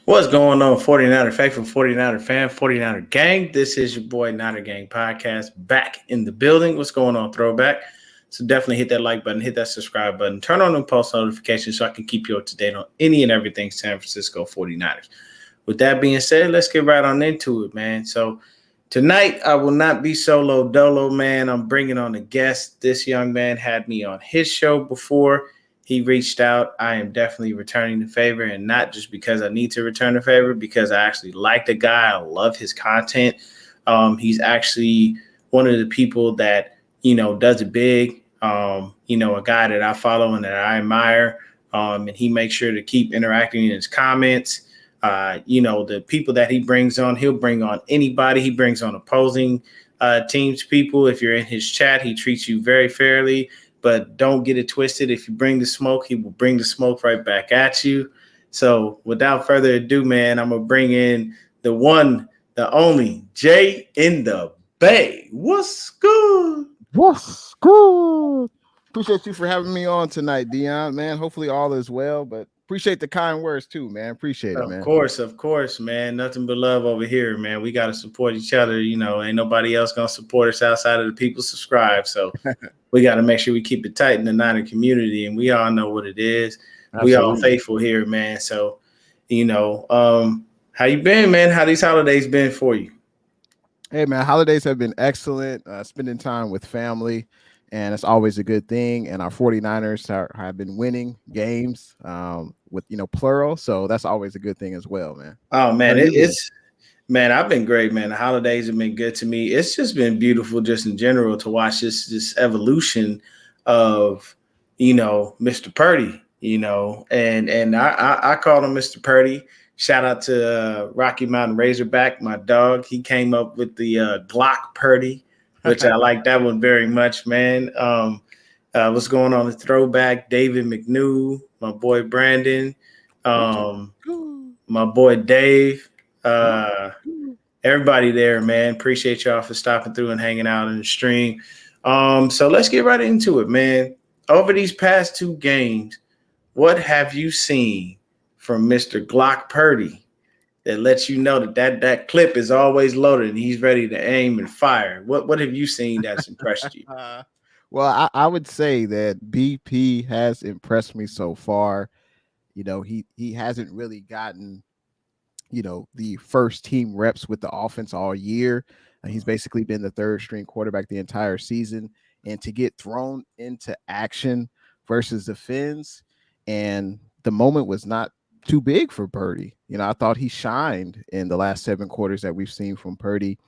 What's going on, 49er faithful, 49er fan, 49er gang? This is your boy Niner Gang Podcast back in the building. What's going on, Throwback? So definitely hit that like button, hit that subscribe button, turn on the post notifications so I can keep you up to date on any and everything San Francisco 49ers. With that being said, let's get right on into it, man. So tonight I will not be solo dolo, man. I'm bringing on a guest. This young man had me on his show before. He reached out. I am definitely returning the favor, and not just because I need to return the favor, because I actually like the guy. I love his content. He's actually one of the people that does it big. A guy that I follow and that I admire, and he makes sure to keep interacting in his comments. The people that he brings on, he'll bring on anybody. He brings on opposing teams people. If you're in his chat, he treats you very fairly. But don't get it twisted. If you bring the smoke, he will bring the smoke right back at you. So without further ado, man, I'm going to bring in the one, the only, Jay in the Bay. What's good? What's good? Appreciate you for having me on tonight, Dion, man. Hopefully all is well, but appreciate the kind words too, man. Appreciate it, man. Of course, man. Nothing but love over here, man. We got to support each other. Ain't nobody else going to support us outside of the people subscribe. So we got to make sure we keep it tight in the Niner community, and we all know what it is. Absolutely. We all faithful here, man. So, how you been, man? How these holidays been for you? Hey, man, holidays have been excellent. Spending time with family, and it's always a good thing. And our 49ers have been winning games with, plural. So that's always a good thing as well, man. Oh, man, man, I've been great, man. The holidays have been good to me. It's just been beautiful just in general to watch this evolution of, Mr. Purdy, and I called him Mr. Purdy. Shout out to Rocky Mountain Razorback, my dog. He came up with the Glock Purdy, which I like that one very much, man. What's going on the throwback? David McNew, my boy Brandon, my boy Dave. Everybody there, man. Appreciate y'all for stopping through and hanging out in the stream. So let's get right into it, man. Over these past two games, what have you seen from Mr. Glock Purdy that lets you know that clip is always loaded and he's ready to aim and fire? What have you seen that's impressed you? Well, I would say that BP has impressed me so far. He hasn't really gotten the first team reps with the offense all year. He's basically been the third string quarterback the entire season. And to get thrown into action versus the Fins, and the moment was not too big for Purdy. I thought he shined in the last 7 quarters that we've seen from Purdy.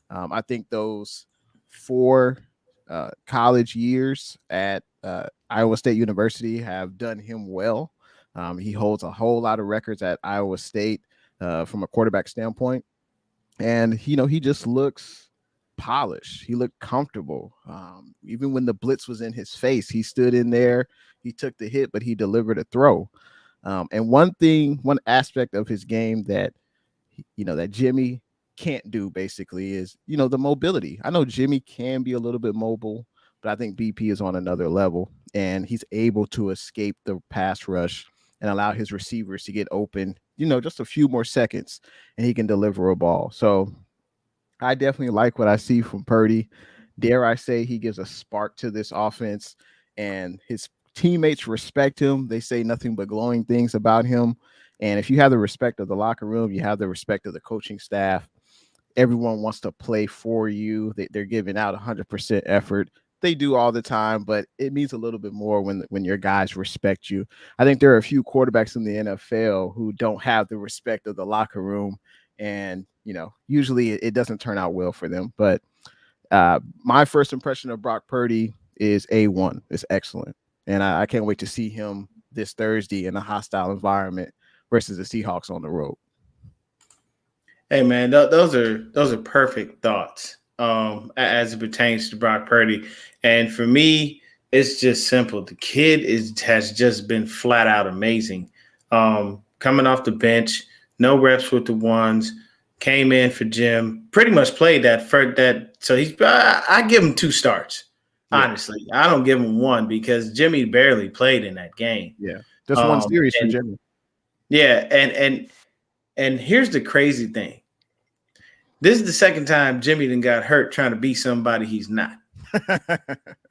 I think those 4 college years at Iowa State University have done him well. He holds a whole lot of records at Iowa State from a quarterback standpoint. And, he just looks polished. He looked comfortable. Even when the blitz was in his face, he stood in there. He took the hit, but he delivered a throw. And one aspect of his game that, that Jimmy can't do basically is, the mobility. I know Jimmy can be a little bit mobile, but I think BP is on another level, and he's able to escape the pass rush and allow his receivers to get open, just a few more seconds, and he can deliver a ball. So I definitely like what I see from Purdy. Dare I say he gives a spark to this offense, and his teammates respect him. They say nothing but glowing things about him. And if you have the respect of the locker room, you have the respect of the coaching staff. Everyone wants to play for you. They're giving out 100% effort. They do all the time, but it means a little bit more when your guys respect you. I think there are a few quarterbacks in the NFL who don't have the respect of the locker room, and usually it doesn't turn out well for them. But my first impression of Brock Purdy is A1. It's excellent, and I can't wait to see him this Thursday in a hostile environment versus the Seahawks on the road. Hey, man, those are perfect thoughts as it pertains to Brock Purdy. And for me, it's just simple. The kid has just been flat out amazing. Coming off the bench, no reps with the ones, came in for Jim, pretty much played that for that. So I give him 2 starts. Yeah. Honestly, I don't give him 1 because Jimmy barely played in that game. Yeah, just 1 series for Jimmy. Yeah, and And here's the crazy thing. This is the second time Jimmy done got hurt trying to be somebody he's not.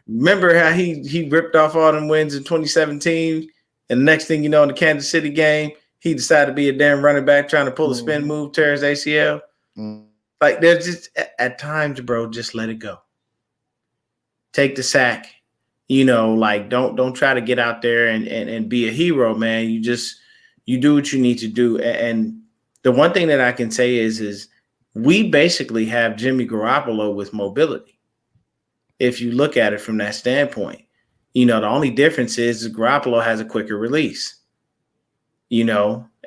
Remember how he ripped off all them wins in 2017, and the next thing you know, in the Kansas City game, he decided to be a damn running back trying to pull a spin move, tear his ACL. Like, there's just at times, bro, just let it go. Take the sack. Like don't try to get out there and be a hero, man. You do what you need to do. And the one thing that I can say is we basically have Jimmy Garoppolo with mobility. If you look at it from that standpoint, the only difference is Garoppolo has a quicker release,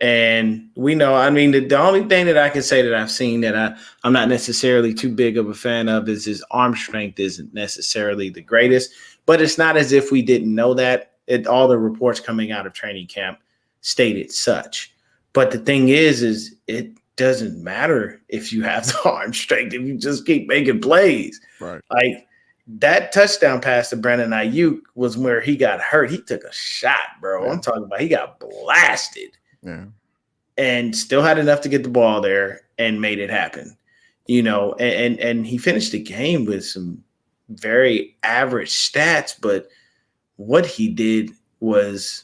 and we know, I mean, the only thing that I can say that I've seen that I'm not necessarily too big of a fan of is his arm strength isn't necessarily the greatest, but it's not as if we didn't know that. All the reports coming out of training camp stated such. But the thing is it doesn't matter if you have the arm strength if you just keep making plays. Right. Like that touchdown pass to Brandon Ayuk was where he got hurt. He took a shot, bro. Yeah. I'm talking about he got blasted. Yeah. And still had enough to get the ball there and made it happen. And he finished the game with some very average stats, but what he did was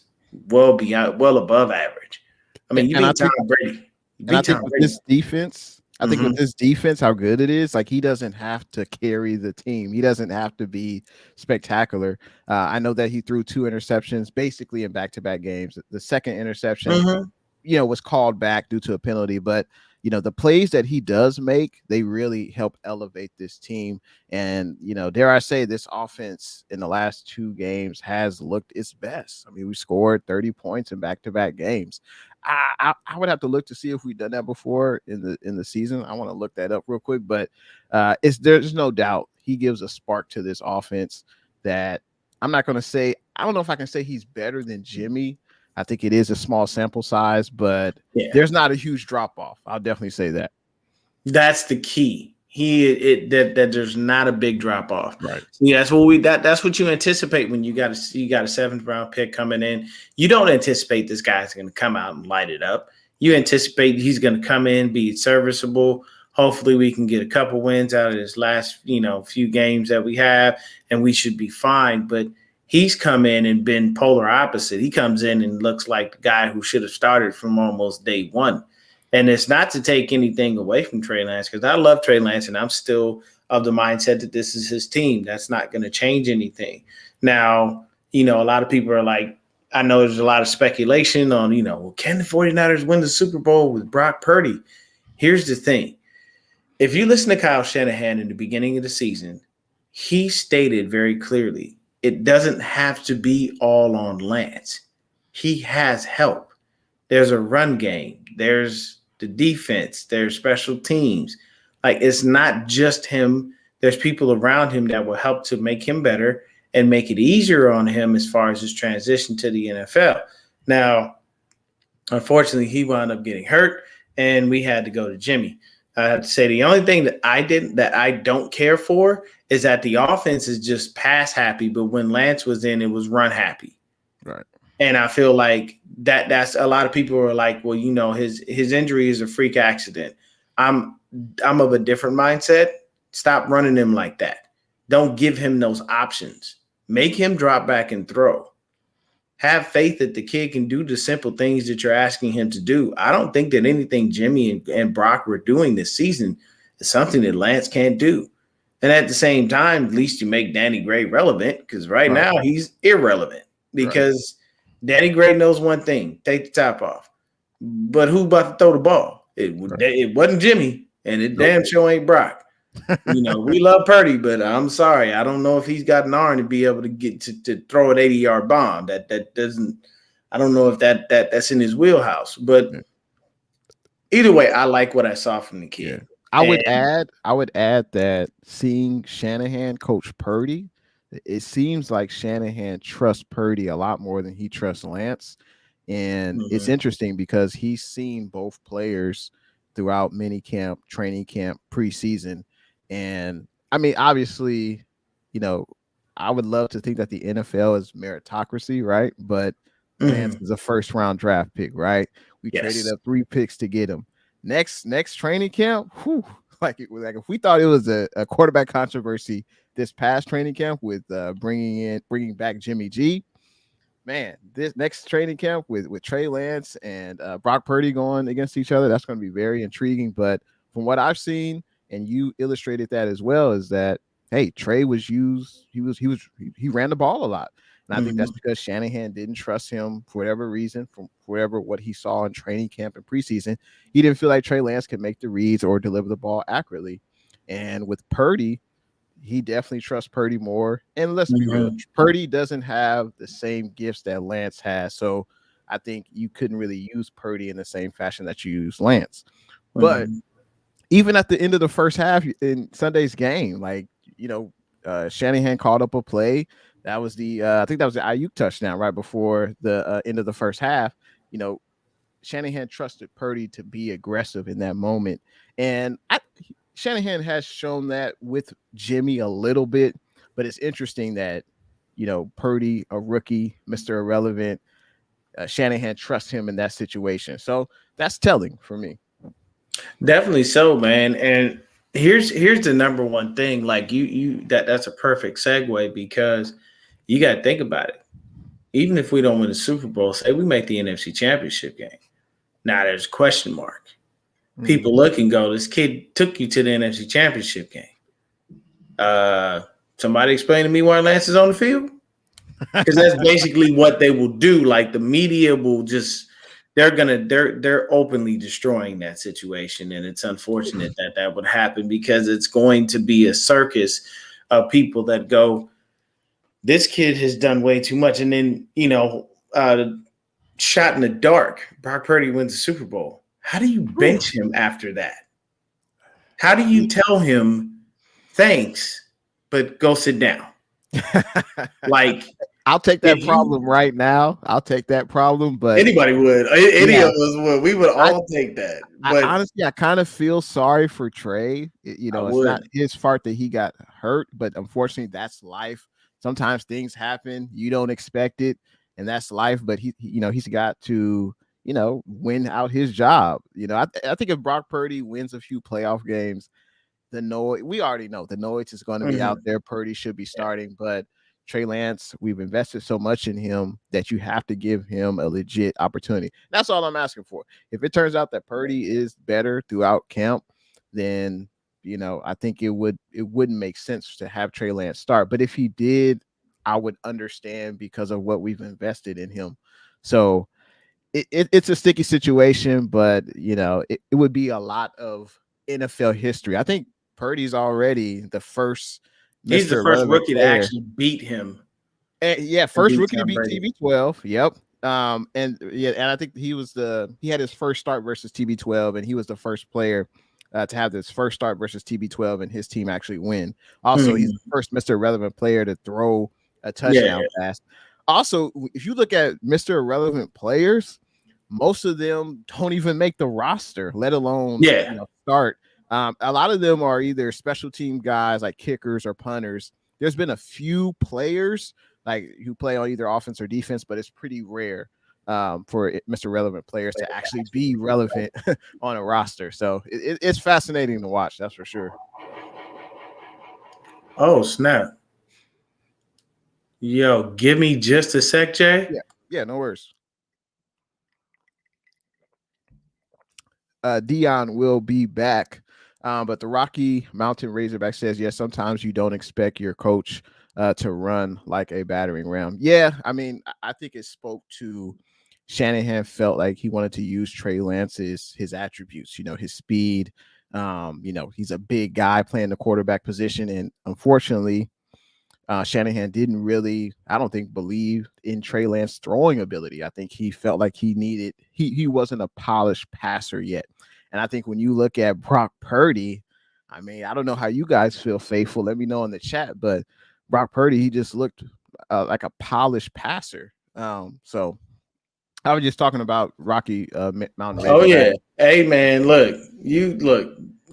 well above average. I mean, you beat Tom Brady. I think with this defense, with this defense, how good it is, like he doesn't have to carry the team. He doesn't have to be spectacular. I know that he threw 2 interceptions basically in back-to-back games. The second interception, was called back due to a penalty, but the plays that he does make, they really help elevate this team. And, dare I say, this offense in the last 2 games has looked its best. I mean, we scored 30 points in back-to-back games. I would have to look to see if we've done that before in the season. I want to look that up real quick, but there's no doubt he gives a spark to this offense that I'm not going to say. I don't know if I can say he's better than Jimmy. I think it is a small sample size, but there's not a huge drop off. I'll definitely say that. That's the key. That there's not a big drop off. Right. Yeah, that's what you anticipate when you got a 7th round pick coming in. You don't anticipate this guy's going to come out and light it up. You anticipate he's going to come in, be serviceable. Hopefully we can get a couple wins out of this last, few games that we have, and we should be fine. But he's come in and been polar opposite. He comes in and looks like the guy who should have started from almost day one. And it's not to take anything away from Trey Lance, because I love Trey Lance, and I'm still of the mindset that this is his team. That's not going to change anything. Now, a lot of people are like, I know there's a lot of speculation on, can the 49ers win the Super Bowl with Brock Purdy? Here's the thing. If you listen to Kyle Shanahan in the beginning of the season, he stated very clearly, it doesn't have to be all on Lance. He has help. There's a run game. There's the defense. There's special teams. Like, it's not just him. There's people around him that will help to make him better and make it easier on him as far as his transition to the NFL. Now, unfortunately, he wound up getting hurt, and we had to go to Jimmy. I have to say the only thing that I don't care for is that the offense is just pass happy, but when Lance was in, it was run happy. Right. And I feel like that's a lot of people are like, well, his injury is a freak accident. I'm of a different mindset. Stop running him like that. Don't give him those options. Make him drop back and throw. Have faith that the kid can do the simple things that you're asking him to do. I don't think that anything Jimmy and Brock were doing this season is something that Lance can't do. And at the same time, at least you make Danny Gray relevant, because right now he's irrelevant, because Danny Gray knows one thing: take the top off. But who about to throw the ball? It wasn't Jimmy, and it damn sure ain't Brock. We love Purdy, but I'm sorry, I don't know if he's got an arm to be able to get to throw an 80-yard bomb. That doesn't. I don't know if that's in his wheelhouse. But either way, I like what I saw from the kid. Yeah. I would add that seeing Shanahan coach Purdy, it seems like Shanahan trusts Purdy a lot more than he trusts Lance. And it's interesting because he's seen both players throughout minicamp, training camp, preseason. And I mean, obviously, I would love to think that the NFL is meritocracy, right? But Lance is a 1st round draft pick, right? We traded up 3 picks to get him. next training camp, like if we thought it was a quarterback controversy this past training camp with bringing back Jimmy G, man, this next training camp with Trey Lance and Brock Purdy going against each other, that's going to be very intriguing. But from what I've seen, and you illustrated that as well, is that hey, Trey was used. He ran the ball a lot, and I think that's because Shanahan didn't trust him for whatever reason, from whatever what he saw in training camp and preseason. He didn't feel like Trey Lance could make the reads or deliver the ball accurately. And with Purdy, he definitely trusts Purdy more. And let's be real, Purdy doesn't have the same gifts that Lance has. So I think you couldn't really use Purdy in the same fashion that you use Lance. But even at the end of the first half in Sunday's game, like, Shanahan called up a play. That was I think that was the Ayuk touchdown right before the end of the first half. Shanahan trusted Purdy to be aggressive in that moment. And Shanahan has shown that with Jimmy a little bit, but it's interesting that, Purdy, a rookie, Mr. Irrelevant, Shanahan trusts him in that situation. So that's telling for me. Definitely so, man. And here's the number one thing. Like that's a perfect segue, because you got to think about it. Even if we don't win the Super Bowl, say we make the NFC Championship game. Now there's a question mark. People look and go, this kid took you to the NFC Championship game. Somebody explain to me why Lance is on the field? Because that's basically what they will do. Like, the media will just they're openly destroying that situation, and it's unfortunate that would happen, because it's going to be a circus of people that go, this kid has done way too much. And then, shot in the dark, Brock Purdy wins the Super Bowl. How do you bench him after that? How do you tell him thanks, but go sit down? Like, I'll take that problem right now. I'll take that problem, but anybody would. Any of us would. We would all take that. But honestly, I kind of feel sorry for Trey. It's not his fault that he got hurt, but unfortunately, that's life. Sometimes things happen. You don't expect it, and that's life. But he's got to, win out his job. I think if Brock Purdy wins a few playoff games, we already know the noise is going to be out there. Purdy should be starting, but Trey Lance, we've invested so much in him that you have to give him a legit opportunity. That's all I'm asking for. If it turns out that Purdy is better throughout camp, then I think it wouldn't make sense to have Trey Lance start. But if he did, I would understand, because of what we've invested in him. So it's a sticky situation, but it would be a lot of NFL history. I think Purdy's already the first. He's the first rookie to actually beat him. First rookie to beat TB12. Yep. And I think he had his first start versus TB12, and he was the first player to have this first start versus TB12 and his team actually win. Also, he's the first Mr. Irrelevant player to throw a touchdown pass. Also, if you look at Mr. Irrelevant players, most of them don't even make the roster, let alone start. A lot of them are either special team guys like kickers or punters. There's been a few players who play on either offense or defense, but it's pretty rare for Mr. Relevant players to actually be relevant on a roster. So it's fascinating to watch. That's for sure. Oh, snap. Yo, give me just a sec, Jay. Yeah, no worries. Dion will be back. But the Rocky Mountain Razorback says, yes, sometimes you don't expect your coach to run like a battering ram. Yeah, I mean, I think it spoke to Shanahan felt like he wanted to use Trey Lance's his attributes, his speed. He's a big guy playing the quarterback position. And unfortunately, Shanahan didn't really, I don't think, believe in Trey Lance's throwing ability. I think he felt like he wasn't a polished passer yet. And I think when you look at Brock Purdy, I mean, I don't know how you guys feel, Faithful. Let me know in the chat. But Brock Purdy, he just looked like a polished passer. So I was just talking about Rocky Mountain. Oh, yeah. Hey, man, look.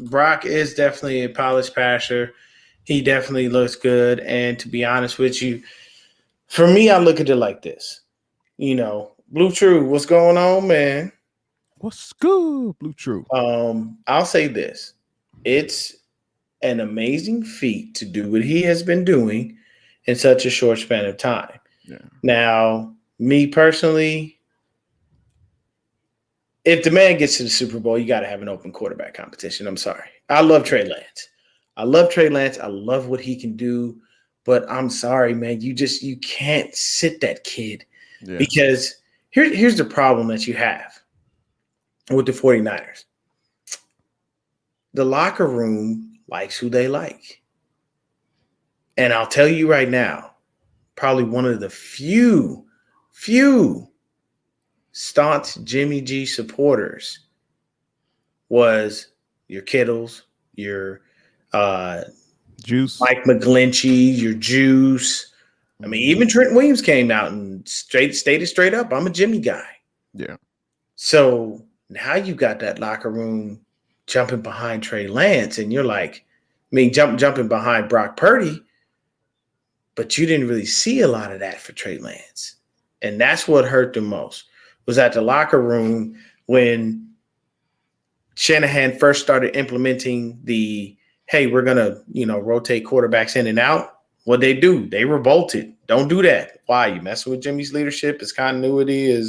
Brock is definitely a polished passer. He definitely looks good. And to be honest with you, for me, I look at it like this. Blue True, what's going on, man? What's good, Blue True? I'll say this. It's an amazing feat to do what he has been doing in such a short span of time. Yeah. Now, me personally, if the man gets to the Super Bowl, you got to have an open quarterback competition. I'm sorry. I love Trey Lance. I love Trey Lance. I love what he can do. But I'm sorry, man. You can't sit that kid Yeah. because here's the problem that you have with the 49ers. The locker room likes who they like. And I'll tell you right now, probably one of the few staunch Jimmy G supporters was your Kittles, your Juice. Mike McGlinchey, your Juice. I mean, even Trent Williams came out and stated straight up, I'm a Jimmy guy. Yeah. So now you got that locker room jumping behind Trey Lance, and you're like, I mean, jumping behind Brock Purdy, but you didn't really see a lot of that for Trey Lance. And that's what hurt the most, was at the locker room when Shanahan first started implementing the, hey, we're going to, rotate quarterbacks in and out. What they do, they revolted. Don't do that. Why? You messing with Jimmy's leadership, his continuity,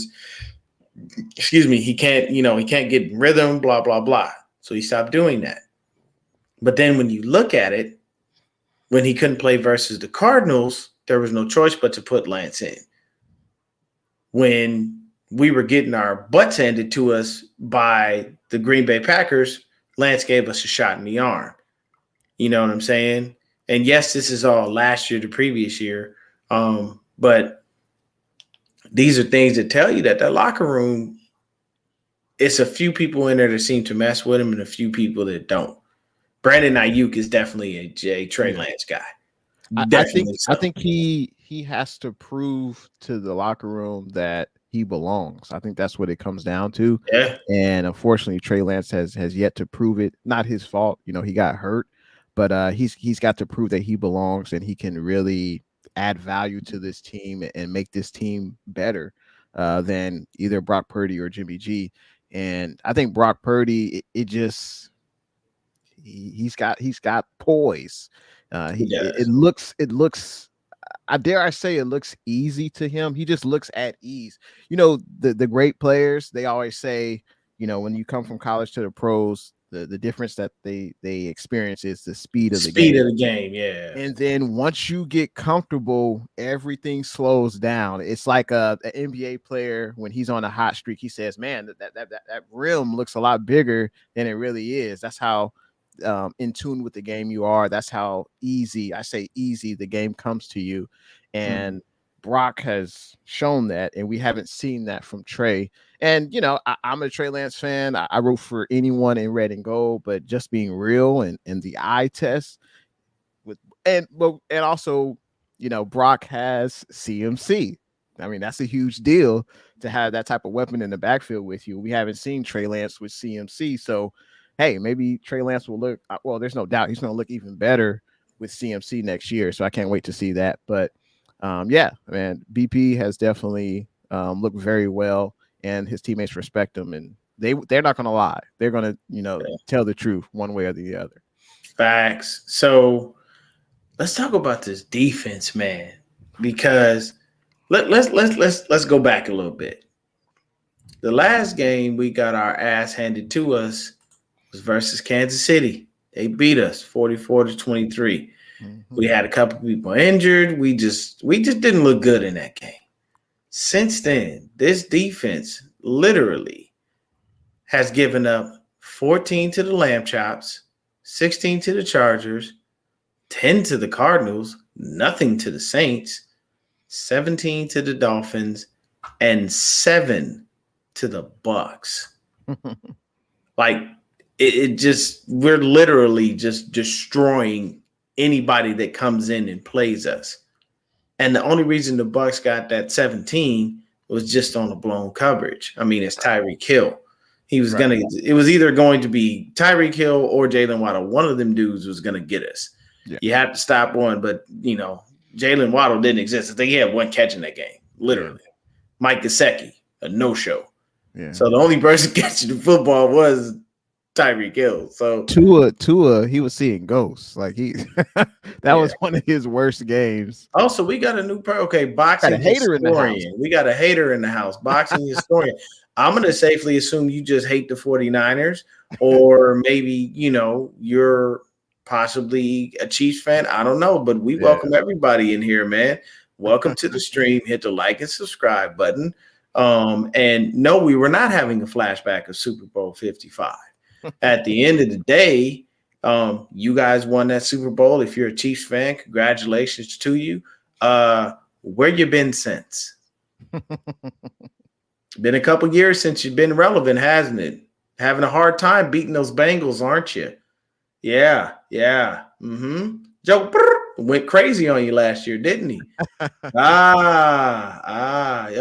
he can't get rhythm, blah, blah, blah. So he stopped doing that. But then when you look at it, when he couldn't play versus the Cardinals, there was no choice but to put Lance in. When we were getting our butts handed to us by the Green Bay Packers, Lance gave us a shot in the arm. You know what I'm saying? And yes, this is all last year, the previous year. But these are things that tell you that locker room, it's a few people in there that seem to mess with him and a few people that don't. Brandon Ayuk is definitely a Trey Lance guy. I think he has to prove to the locker room that he belongs. I think that's what it comes down to. Yeah. And unfortunately, Trey Lance has yet to prove it. Not his fault. He got hurt, but he's got to prove that he belongs and he can really add value to this team and make this team better than either Brock Purdy or Jimmy G. And I think Brock Purdy, he's got poise. It looks I dare I say it looks easy to him. He just looks at ease. The great players, they always say, when you come from college to the pros, the difference that they experience is the speed of the game. Yeah. And then once you get comfortable, everything slows down. It's like an NBA player when he's on a hot streak. He says, "Man, that rim looks a lot bigger than it really is." That's how in tune with the game you are. That's how easy the game comes to you. And Brock has shown that, and we haven't seen that from Trey. And I'm a Trey Lance fan. I root for anyone in red and gold, but just being real and the eye test and also Brock has CMC. I mean, that's a huge deal to have that type of weapon in the backfield with you. We haven't seen Trey Lance with CMC, so hey, maybe Trey Lance will look well. There's no doubt he's going to look even better with CMC next year. So I can't wait to see that. But yeah, man, BP has definitely looked very well, and his teammates respect him, and they're not going to lie. They're going to tell the truth one way or the other. Facts. So let's talk about this defense, man, because let's go back a little bit. The last game we got our ass handed to us was versus Kansas City. They beat us 44-23. We had a couple people injured. We just didn't look good in that game. Since then, this defense literally has given up 14 to the Lamb Chops, 16 to the Chargers, 10 to the Cardinals, nothing to the Saints, 17 to the Dolphins, and 7 to the Bucks. Like, we're literally just destroying anybody that comes in and plays us. And the only reason the Bucks got that 17 was just on a blown coverage. I mean, it's Tyreek Hill. He was it was either going to be Tyreek Hill or Jalen Waddle. One of them dudes was going to get us. Yeah. You have to stop one, but Jalen Waddle didn't exist. I think he had one catch in that game, literally. Yeah. Mike Gesicki, a no-show. Yeah. So the only person catching the football was Tyreek Hill. So Tua, he was seeing ghosts. Like he that yeah. was one of his worst games. Also, we got a new okay, Got a boxing hater in the house. historian. We got a hater in the house, boxing historian. I'm going to safely assume you just hate the 49ers, or maybe, you're possibly a Chiefs fan. I don't know, but we welcome everybody in here, man. Welcome to the stream. Hit the like and subscribe button. And no, we were not having a flashback of Super Bowl 55. At the end of the day, you guys won that Super Bowl. If you're a Chiefs fan, congratulations to you. Where you been since? Been a couple years since you've been relevant, hasn't it? Having a hard time beating those Bengals, aren't you? Yeah. Joe went crazy on you last year, didn't he? Now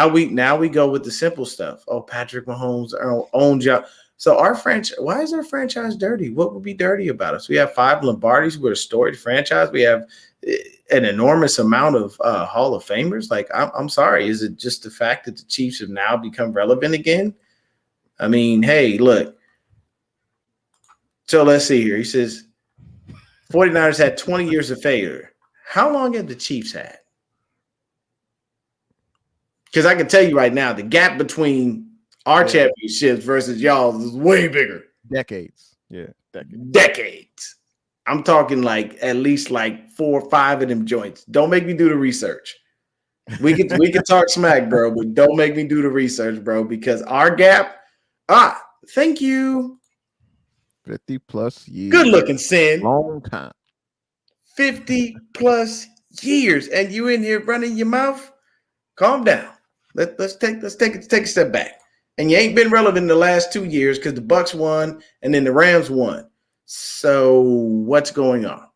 we go with the simple stuff. Oh, Patrick Mahomes owns y'all. So our franchise, why is our franchise dirty? What would be dirty about us? We have 5 Lombardis. We're a storied franchise. We have an enormous amount of Hall of Famers. Like, I'm sorry. Is it just the fact that the Chiefs have now become relevant again? I mean, hey, look. So let's see here. He says 49ers had 20 years of failure. How long have the Chiefs had? Because I can tell you right now, the gap between our championships versus y'all is way bigger. Decades. Yeah. Decades. I'm talking like at least like 4 or 5 of them joints. Don't make me do the research. We can talk smack, bro, but don't make me do the research, bro, because our gap. Thank you. 50 plus years. Good looking, Sin. Long time. 50 plus years, and you in here running your mouth. Calm down. Let's take a step back. And you ain't been relevant in the last 2 years because the Bucks won and then the Rams won. So what's going on?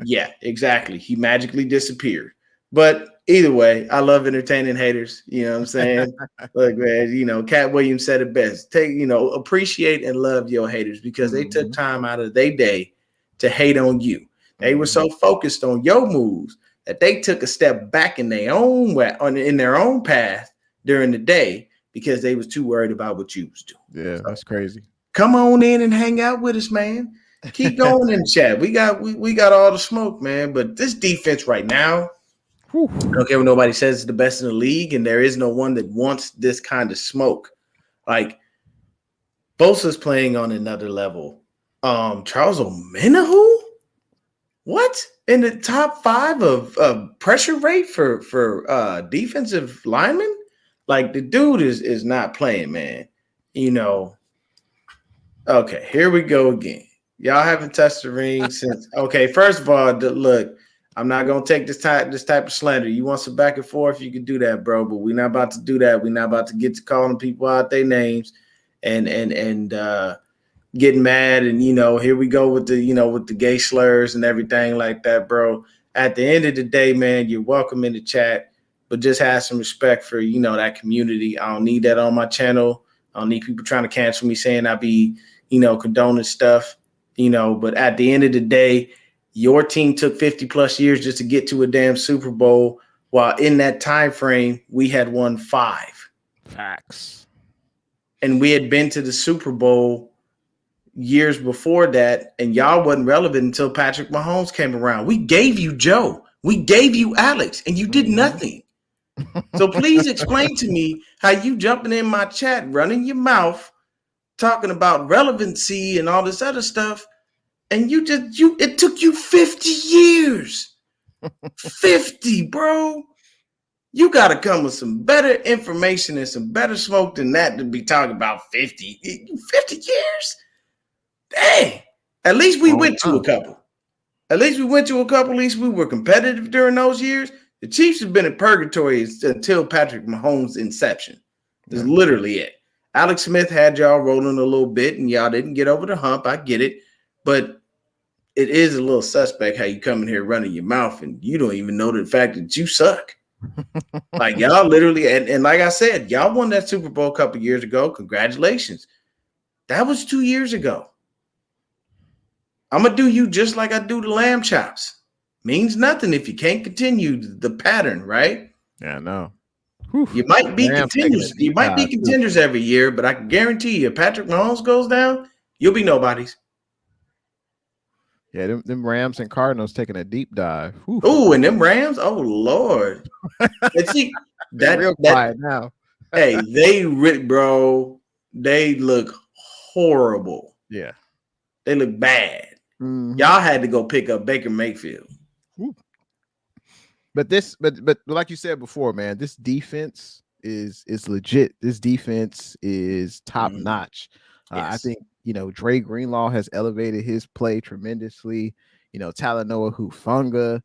Yeah, exactly. He magically disappeared. But either way, I love entertaining haters. You know what I'm saying? Look, man, Cat Williams said it best. Appreciate and love your haters because they took time out of their day to hate on you. They were so focused on your moves that they took a step back in their own way, in their own path during the day because they was too worried about what you was doing. Yeah, that's crazy. Come on in and hang out with us, man. Keep going in the chat. We got all the smoke, man. But this defense right now, I don't care what nobody says it's the best in the league, and there is no one that wants this kind of smoke. Like Bosa's playing on another level. Charles Omenihu? What? In the top 5 of pressure rate for defensive linemen? Like the dude is not playing, man. Okay, here we go again. Y'all haven't touched the ring since. Okay, first of all, look, I'm not gonna take this type of slander. You want some back and forth, you can do that, bro. But we're not about to do that. We're not about to get to calling people out their names and getting mad. And here we go with the gay slurs and everything like that, bro. At the end of the day, man, you're welcome in the chat, but just have some respect for that community. I don't need that on my channel. I don't need people trying to cancel me saying I be condoning stuff. But at the end of the day, your team took 50 plus years just to get to a damn Super Bowl, while in that time frame we had won 5. Facts. And we had been to the Super Bowl years before that, and y'all wasn't relevant until Patrick Mahomes came around. We gave you Joe, we gave you Alex, and you did nothing. So please explain to me how you jumping in my chat, running your mouth, talking about relevancy and all this other stuff, and it took you 50 years. 50, bro. You got to come with some better information and some better smoke than that to be talking about 50. 50 years? Dang. At least we went to a couple. At least we were competitive during those years. The Chiefs have been in purgatory until Patrick Mahomes' inception. That's literally it. Alex Smith had y'all rolling a little bit, and y'all didn't get over the hump. I get it. But it is a little suspect how you come in here running your mouth, and you don't even know the fact that you suck. Like, y'all literally, and like I said, y'all won that Super Bowl a couple years ago. Congratulations. That was 2 years ago. I'm going to do you just like I do the lamb chops. Means nothing if you can't continue the pattern, right? Yeah, no. Whew. You might be Rams taking a contenders. You deep might be dive, too. contenders every year, but I can guarantee you, if Patrick Mahomes goes down, you'll be nobodies. Yeah, them Rams and Cardinals taking a deep dive. Whew. Oh, and them Rams, oh Lord. And see They're real that quiet now. hey, bro. They look horrible. Yeah. They look bad. Mhm. Y'all had to go pick up Baker Mayfield. Whew. But like you said before, man, this defense is legit. This defense is top notch. I Yes. think Dre Greenlaw has elevated his play tremendously. Talanoa Hufanga,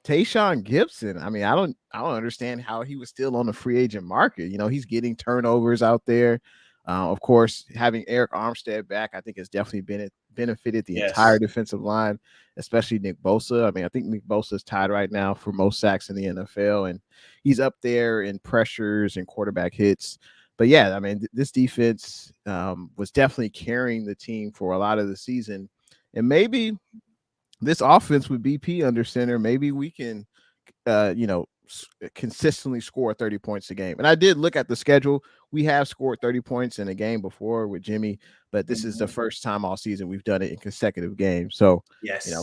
Tayshaun Gibson. I mean, I don't understand how he was still on the free agent market. He's getting turnovers out there. Of course, having Eric Armstead back, I think has definitely benefited the entire defensive line, especially Nick Bosa. I mean, I think Nick Bosa is tied right now for most sacks in the NFL, and he's up there in pressures and quarterback hits. But yeah, I mean, this defense was definitely carrying the team for a lot of the season, and maybe this offense with BP under center, maybe we can, consistently score 30 points a game. And I did look at the schedule. We have scored 30 points in a game before with Jimmy, but this is the first time all season we've done it in consecutive games. So,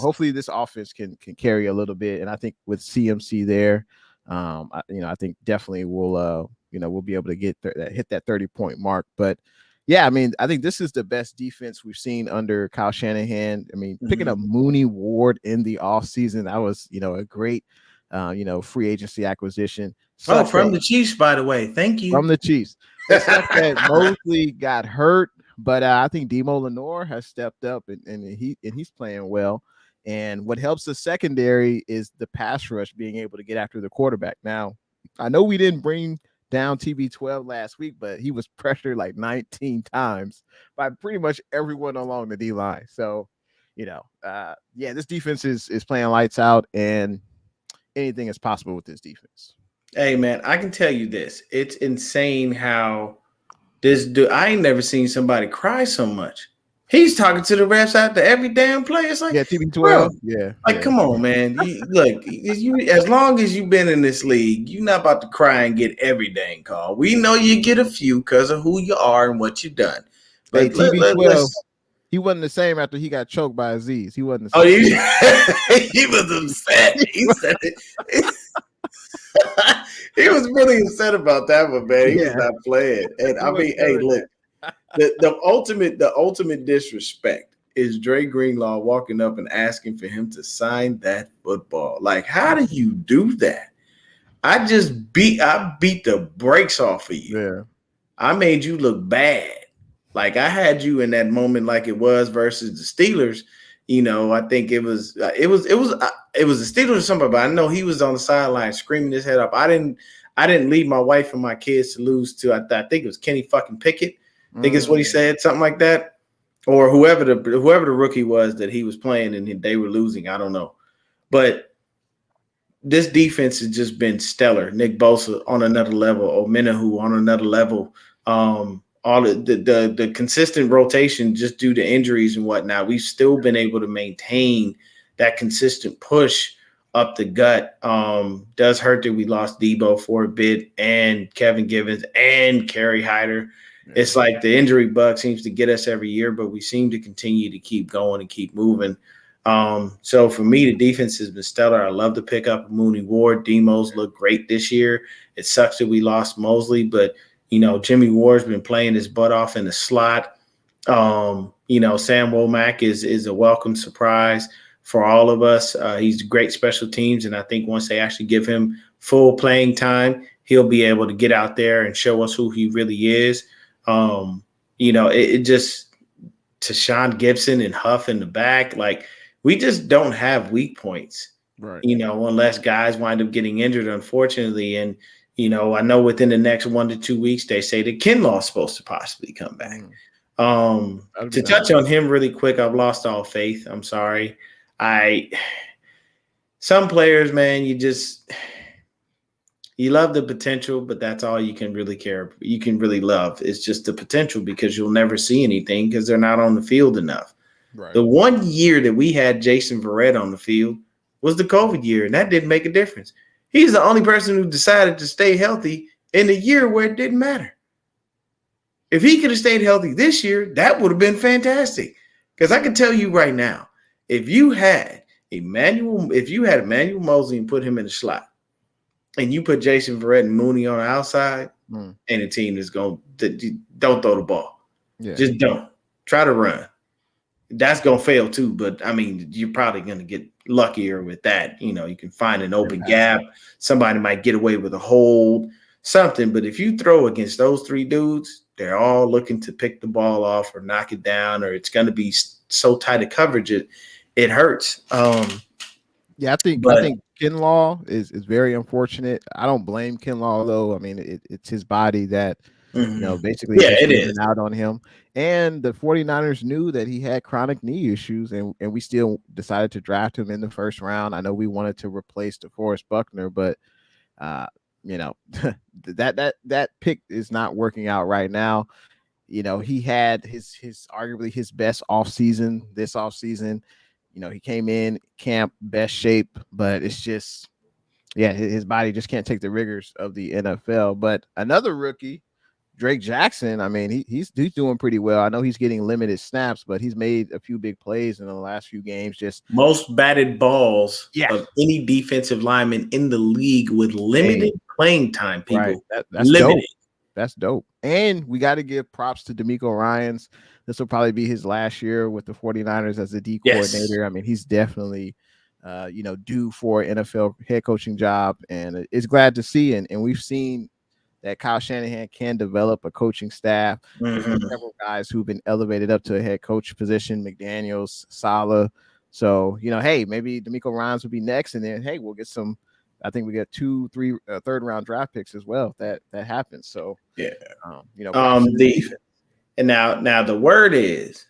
hopefully this offense can carry a little bit. And I think with CMC there, I think definitely we'll be able to hit that 30-point mark. But yeah, I mean, I think this is the best defense we've seen under Kyle Shanahan. I mean, picking up Mooney Ward in the offseason, that was, a great, free agency acquisition. From the Chiefs, by the way. Thank you. From the Chiefs. It sucked that Mosley got hurt, but I think Demo Lenore has stepped up and he's playing well. And what helps the secondary is the pass rush being able to get after the quarterback. Now, I know we didn't bring down TB12 last week, but he was pressured like 19 times by pretty much everyone along the D line. So, this defense is playing lights out, and anything is possible with this defense. Hey man, I can tell you this. It's insane how this dude, I ain't never seen somebody cry so much. He's talking to the refs after every damn play. It's like, TB12. Yeah. Come on, man. Look, as long as you've been in this league, you're not about to cry and get every dang call. We know you get a few because of who you are and what you've done. But hey, TB12, he wasn't the same after he got choked by Aziz. He wasn't the same. He was upset. He said it. He was really upset about that one, man. He was not playing. And I mean, hey, look, the ultimate disrespect is Dre Greenlaw walking up and asking for him to sign that football. Like, how do you do that? I beat the brakes off of you. Yeah. I made you look bad. Like, I had you in that moment like it was versus the Steelers. I think it was the Steelers or somebody, but I know he was on the sideline screaming his head up. I didn't leave my wife and my kids to lose to. I think it was Kenny fucking Pickett. I think it's what he said, something like that, or whoever the rookie was that he was playing and they were losing. I don't know, but this defense has just been stellar. Nick Bosa on another level, Omenahu on another level. All the consistent rotation just due to injuries and whatnot, we've still been able to maintain that consistent push up the gut. Does hurt that we lost Debo for a bit and Kevin Givens and Kerry Hyder. It's like the injury bug seems to get us every year, but we seem to continue to keep going and keep moving. So for me, the defense has been stellar. I love to pick up Mooney Ward. Demo's look great this year. It sucks that we lost Mosley, but Jimmy Ward's been playing his butt off in the slot. Sam Womack is a welcome surprise for all of us. He's great special teams, and I think once they actually give him full playing time, he'll be able to get out there and show us who he really is. It just Tashawn Gibson and Huff in the back, like we just don't have weak points, right? Unless guys wind up getting injured, unfortunately. And I know within the next 1 to 2 weeks, they say that Kinlaw's supposed to possibly come back. To touch on him really quick, I've lost all faith. I'm sorry. Some players, man, you love the potential, but that's all you can really care. You can really love. It's just the potential because you'll never see anything because they're not on the field enough. Right. The 1 year that we had Jason Verrett on the field was the COVID year, and that didn't make a difference. He's the only person who decided to stay healthy in a year where it didn't matter. If he could have stayed healthy this year, that would have been fantastic. Because I can tell you right now, if you had Emmanuel Mosley and put him in the slot, and you put Jason Verrett and Mooney on the outside, and the team is going to don't throw the ball. Yeah. Just don't. Try to run. That's going to fail too, but I mean, you're probably going to get luckier with that. You know, you can find an open gap. Somebody might get away with a hold, something. But if you throw against those three dudes, they're all looking to pick the ball off or knock it down, or it's going to be so tight of coverage it hurts. Yeah, I think Kinlaw is very unfortunate. I don't blame Kinlaw though. I mean, it's his body that basically it is out on him. And the 49ers knew that he had chronic knee issues, and we still decided to draft him in the first round. I know we wanted to replace DeForest Buckner, but that pick is not working out right now. You know, he had his arguably his best offseason this offseason. You know, he came in camp best shape, but it's just, his body just can't take the rigors of the NFL. But another rookie, Drake Jackson, I mean, he's doing pretty well. I know he's getting limited snaps, but he's made a few big plays in the last few games. Just most batted balls of any defensive lineman in the league with limited playing time. People, right. That's limited. Dope. That's dope. And we got to give props to DeMeco Ryans. This will probably be his last year with the 49ers as a D coordinator. I mean, he's definitely, due for an NFL head coaching job, and it's glad to see. And we've seen that Kyle Shanahan can develop a coaching staff. There's been several guys who've been elevated up to a head coach position, McDaniels, Saleh. So, hey, maybe DeMeco Ryans will be next, and then, hey, we'll get some. I think we get 2-3 third round draft picks as well. If that happens. So and now the word is,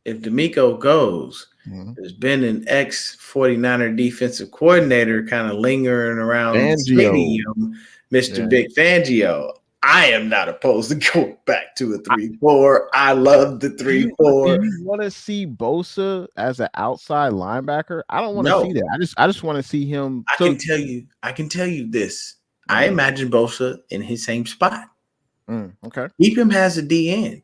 if DeMeco goes, there's been an ex 49er defensive coordinator kind of lingering around the stadium, Mr. Vic Fangio. I am not opposed to going back to a 3-4. I love the 3-4. Do you want to see Bosa as an outside linebacker? I don't want to see that. I just want to see him. I can tell you this. I imagine Bosa in his same spot. Okay. Keep him as a DN.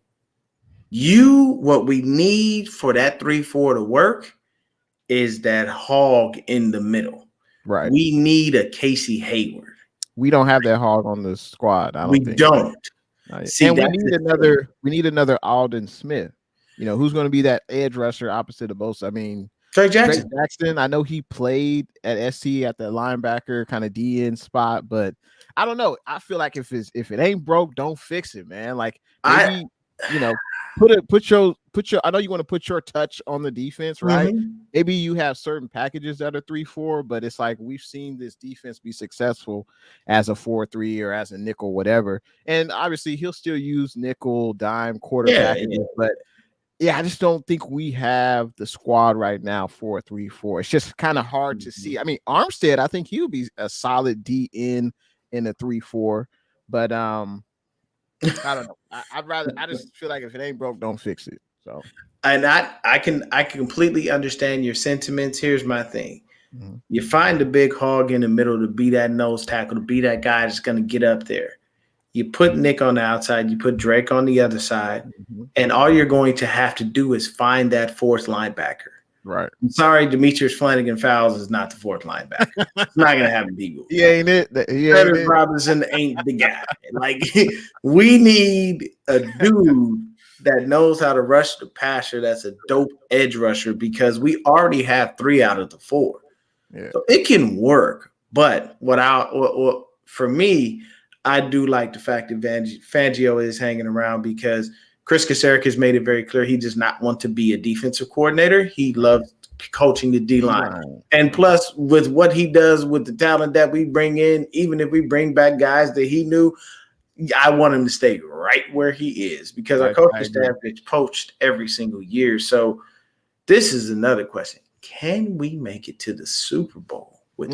What we need for that 3-4 to work is that hog in the middle. Right. We need a Casey Hayward. We don't have that hog on the squad. We don't. See, and we need another Alden Smith. Who's going to be that edge rusher opposite of Bosa? I mean, Drake Jackson. I know he played at SC at the linebacker kind of DN spot, but I don't know. I feel like if it ain't broke, don't fix it, man. Like maybe put your. I know you want to put your touch on the defense, right? Maybe you have certain packages that are 3-4, but it's like we've seen this defense be successful as a 4-3 or as a nickel, whatever. And obviously, he'll still use nickel, dime, quarter packages, but I just don't think we have the squad right now for a 3-4. It's just kind of hard to see. I mean, Armstead, I think he'll be a solid DN in a 3-4, but I don't know. I just feel like if it ain't broke, don't fix it. So, and I can completely understand your sentiments. Here's my thing. You find a big hog in the middle to be that nose tackle, to be that guy that's going to get up there. You put Nick on the outside, you put Drake on the other side, and all you're going to have to do is find that fourth linebacker. Right. I'm sorry, Demetrius Flanagan-Fowles is not the fourth linebacker. It's not going to happen, people. He ain't it. Curtis Robinson ain't the guy. Like, we need a dude that knows how to rush the passer that's a dope edge rusher, because we already have 3 out of the 4. Yeah. So it can work. But for me, I do like the fact that Fangio is hanging around, because Chris Kasarik has made it very clear he does not want to be a defensive coordinator. He loves coaching the D-line. Right. And plus, with what he does with the talent that we bring in, even if we bring back guys that he knew, I want him to stay right where he is, because our coaching staff gets poached every single year. So this is another question. Can we make it to the Super Bowl with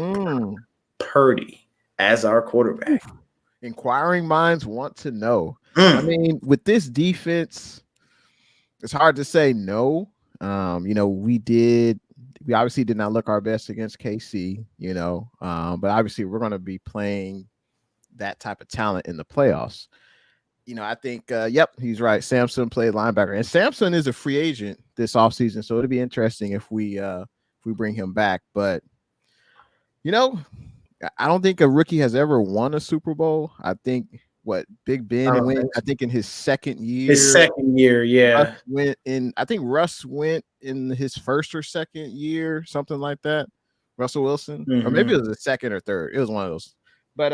Purdy as our quarterback? Inquiring minds want to know. I mean, with this defense, it's hard to say no. We obviously did not look our best against KC, but obviously we're going to be playing that type of talent in the playoffs. I think, yep, he's right. Samson played linebacker, and Samson is a free agent this offseason, so it'll be interesting if we bring him back. But I don't think a rookie has ever won a Super Bowl. I think Big I Ben don't went. think I so. think in his second His year. second year, Russ yeah. went in. I think Russ went in his first or second year, something like that. Russell Wilson, or maybe it was the second or third. It was one of those. But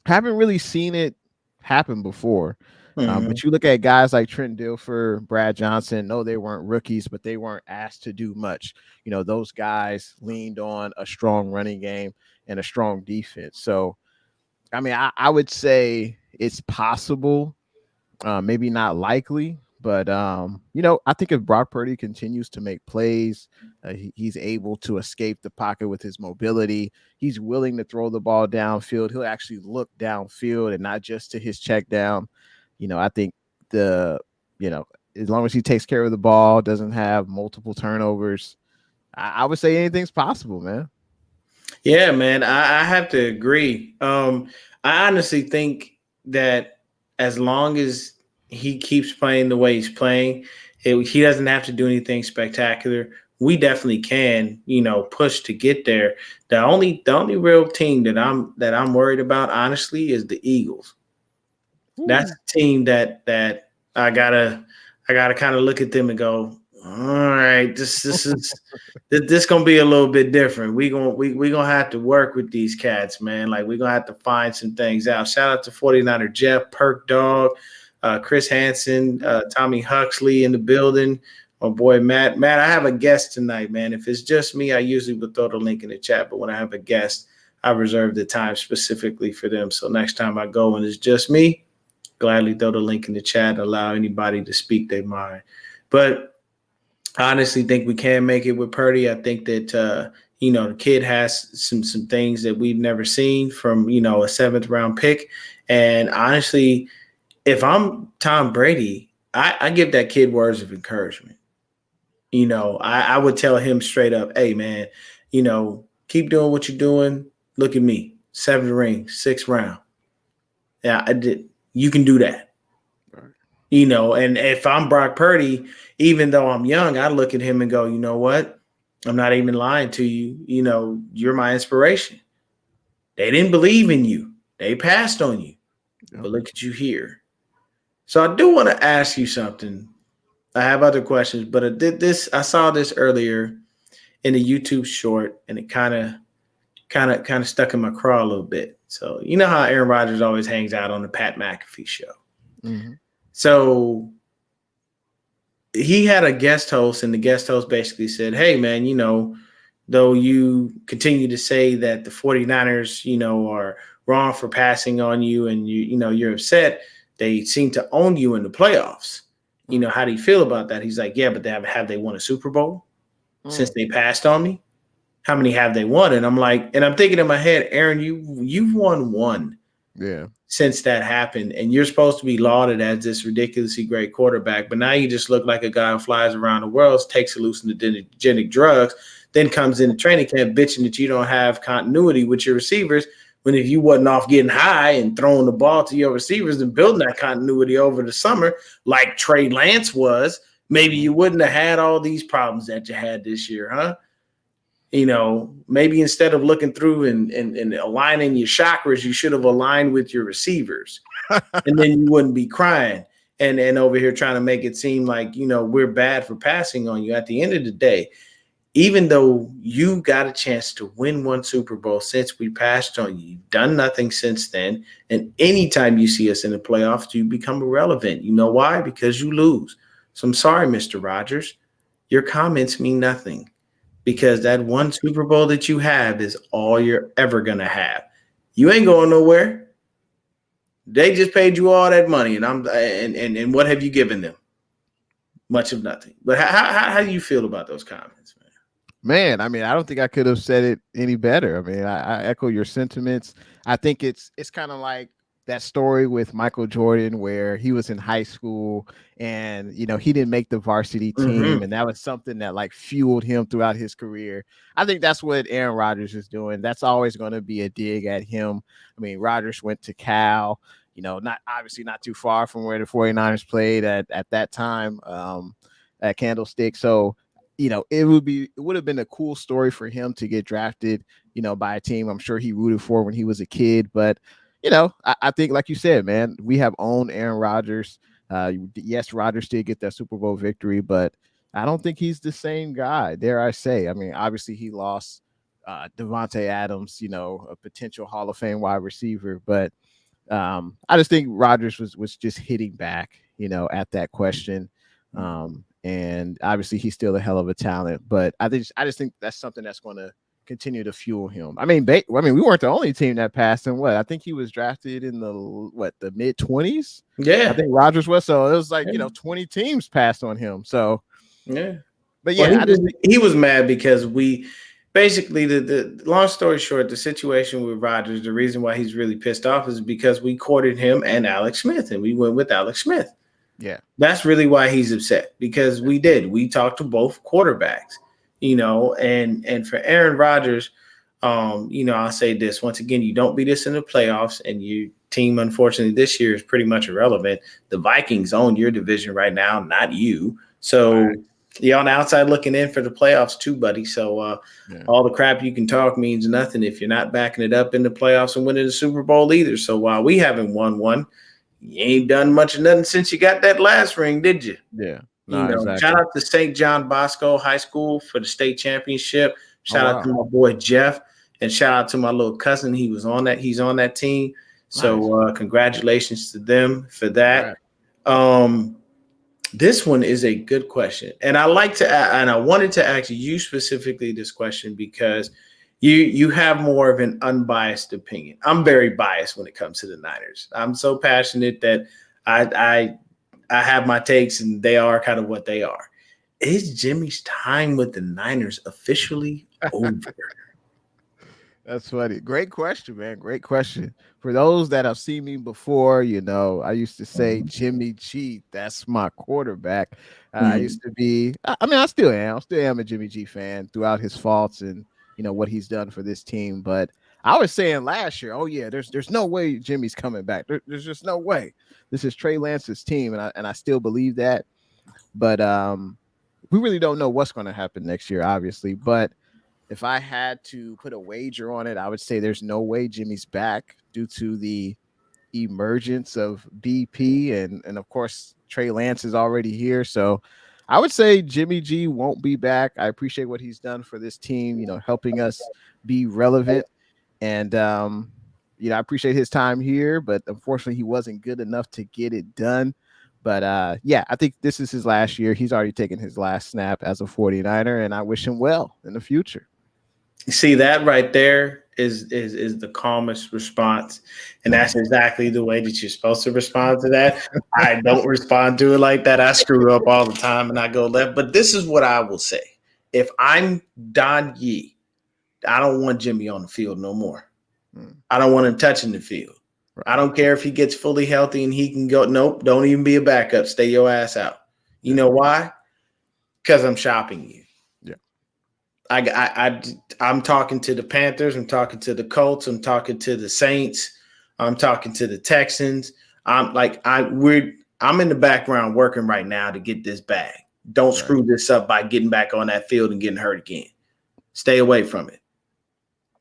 haven't really seen it happen before. But you look at guys like Trent Dilfer, Brad Johnson. No, they weren't rookies, but they weren't asked to do much. Those guys leaned on a strong running game and a strong defense. So, I mean, I would say it's possible. Maybe not likely, but I think if Brock Purdy continues to make plays, he's able to escape the pocket with his mobility. He's willing to throw the ball downfield. He'll actually look downfield and not just to his check down. I think as long as he takes care of the ball, doesn't have multiple turnovers, I would say anything's possible, man. Yeah, man, I have to agree. I honestly think that as long as he keeps playing the way he's playing, he doesn't have to do anything spectacular. We definitely can, push to get there. The only real team that I'm worried about, honestly, is the Eagles. That's a team that I gotta kind of look at them and go, all right, this is this gonna be a little bit different. We gonna have to work with these cats, man. Like we're gonna have to find some things out. Shout out to 49er Jeff, Perk Dog, Chris Hansen, Tommy Huxley in the building. My boy Matt. Matt, I have a guest tonight, man. If it's just me, I usually would throw the link in the chat, but when I have a guest, I reserve the time specifically for them. So next time I go and it's just me, gladly throw the link in the chat, allow anybody to speak their mind. But I honestly think we can make it with Purdy. I think that the kid has some things that we've never seen from a seventh round pick. And honestly, if I'm Tom Brady, I give that kid words of encouragement. I would tell him straight up, hey man, keep doing what you're doing. Look at me, 7th ring, 6th round. Yeah, I did. You can do that. And if I'm Brock Purdy, even though I'm young, I look at him and go, you know what? I'm not even lying to you. You're my inspiration. They didn't believe in you. They passed on you. But look at you here. So I do want to ask you something. I have other questions, but I saw this earlier in a YouTube short, and it kind of stuck in my craw a little bit. So you know how Aaron Rodgers always hangs out on the Pat McAfee show. Mm-hmm. So he had a guest host, and the guest host basically said, hey, man, though you continue to say that the 49ers, are wrong for passing on you and you're upset, they seem to own you in the playoffs. How do you feel about that? He's like, yeah, but have they won a Super Bowl since they passed on me? How many have they won? And I'm like, and I'm thinking in my head, Aaron, you've won one. Yeah. Since that happened, and you're supposed to be lauded as this ridiculously great quarterback, but now you just look like a guy who flies around the world, takes hallucinogenic drugs, then comes into training camp bitching that you don't have continuity with your receivers. When if you wasn't off getting high and throwing the ball to your receivers and building that continuity over the summer, like Trey Lance was, maybe you wouldn't have had all these problems that you had this year, huh? Maybe instead of looking through and aligning your chakras, you should have aligned with your receivers, and then you wouldn't be crying and over here trying to make it seem like, we're bad for passing on you. At the end of the day, even though you got a chance to win one Super Bowl since we passed on you, you've done nothing since then. And anytime you see us in the playoffs, you become irrelevant. You know why? Because you lose. So I'm sorry, Mr. Rogers. Your comments mean nothing. Because that one Super Bowl that you have is all you're ever going to have. You ain't going nowhere. They just paid you all that money, and what have you given them? Much of nothing. But how do you feel about those comments, man? Man, I mean, I don't think I could have said it any better. I mean, I echo your sentiments. I think it's kind of like that story with Michael Jordan where he was in high school and he didn't make the varsity team, Mm-hmm. and that was something that like fueled him throughout his career. I think that's what Aaron Rodgers is doing. That's always going to be a dig at him. I mean, Rodgers went to Cal, not obviously not too far from where the 49ers played at that time, at Candlestick. So, it would have been a cool story for him to get drafted, by a team I'm sure he rooted for when he was a kid. But, I think, like you said, man, we have owned Aaron Rodgers. Yes, Rodgers did get that Super Bowl victory, but I don't think he's the same guy, dare I say. I mean, obviously he lost Devontae Adams, a potential Hall of Fame wide receiver, but I just think Rodgers was just hitting back, at that question. And obviously he's still a hell of a talent, but I just think that's something that's going to continue to fuel him. I mean, we weren't the only team that passed him. I think he was drafted in the mid-20s. Yeah, I think Rodgers was. So it was like, yeah. 20 teams passed on him. So Yeah. but Well, yeah, he was mad because we basically the long story short, the situation with Rodgers, the reason why he's really pissed off is because we courted him and Alex Smith, and we went with Alex Smith. yeah, That's really why he's upset, because we did. We talked to both quarterbacks, and for Aaron Rodgers, I'll say this once again: you don't beat us in the playoffs, and your team, unfortunately, this year is pretty much irrelevant. The Vikings own your division right now, not you. So right. you're on the outside looking in for the playoffs too, buddy. So all the crap you can talk means nothing if you're not backing it up in the playoffs and winning the Super Bowl either. So while we haven't won one, you ain't done much of nothing since you got that last ring, did you? Yeah. No, Shout exactly. out to St. John Bosco High School for the state championship. Oh, Shout out wow. to my boy Jeff, and shout out to my little cousin. He's on that team. So Nice. congratulations to them for that. Congrats. This one is a good question, and I wanted to ask you specifically this question because you have more of an unbiased opinion. I'm very biased when it comes to the Niners. I'm so passionate that I have my takes, and they are kind of what they are. Is Jimmy's time with the Niners officially over? That's funny. Great question, man. Great question. For those that have seen me before, I used to say Jimmy G. That's my quarterback. I used to be. I mean, I still am. I still am a Jimmy G fan throughout his faults and what he's done for this team. But I was saying last year, oh yeah, there's no way Jimmy's coming back. There's just no way. This is Trey Lance's team, and I still believe that. But we really don't know what's going to happen next year, obviously. But if I had to put a wager on it, I would say there's no way Jimmy's back due to the emergence of BP, and of course Trey Lance is already here. So I would say Jimmy G won't be back. I appreciate what he's done for this team, helping us be relevant. And I appreciate his time here, but unfortunately he wasn't good enough to get it done. But yeah, I think this is his last year. He's already taken his last snap as a 49er, and I wish him well in the future. See, that right there is the calmest response, and that's exactly the way that you're supposed to respond to that. I don't respond to it like that. I screw up all the time and I go left. But this is what I will say: if I'm Don Yee, I don't want Jimmy on the field no more. I don't want him touching the field. Right. I don't care if he gets fully healthy and he can go. Nope, don't even be a backup. Stay your ass out. You know why? Because I'm shopping you. I'm talking to the Panthers. I'm talking to the Colts. I'm talking to the Saints. I'm talking to the Texans. I'm in the background working right now to get this bag. Don't screw this up by getting back on that field and getting hurt again. Stay away from it.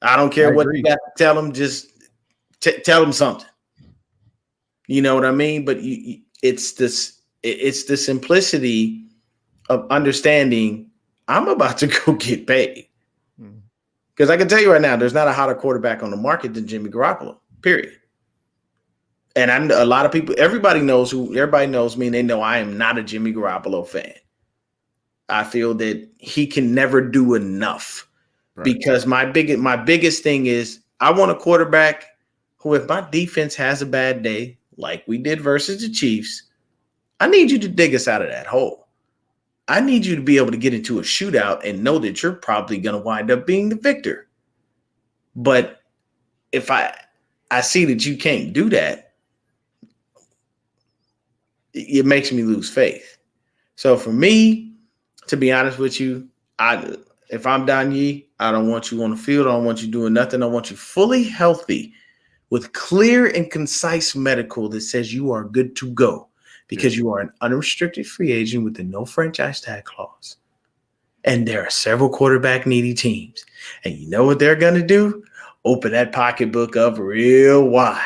I don't care what you got to tell them. Just tell them something. You know what I mean? But it's the simplicity of understanding I'm about to go get paid. Because I can tell you right now, there's not a hotter quarterback on the market than Jimmy Garoppolo, period. And a lot of people, everybody knows me, and they know I am not a Jimmy Garoppolo fan. I feel that he can never do enough. Right. Because my biggest thing is I want a quarterback who, if my defense has a bad day, like we did versus the Chiefs, I need you to dig us out of that hole. I need you to be able to get into a shootout and know that you're probably going to wind up being the victor. But if I see that you can't do that, it makes me lose faith. So for me, to be honest with you, if I'm Don Yee, I don't want you on the field. I don't want you doing nothing. I want you fully healthy with clear and concise medical that says you are good to go because you are an unrestricted free agent with a no franchise tag clause. And there are several quarterback needy teams. And you know what they're going to do? Open that pocketbook up real wide.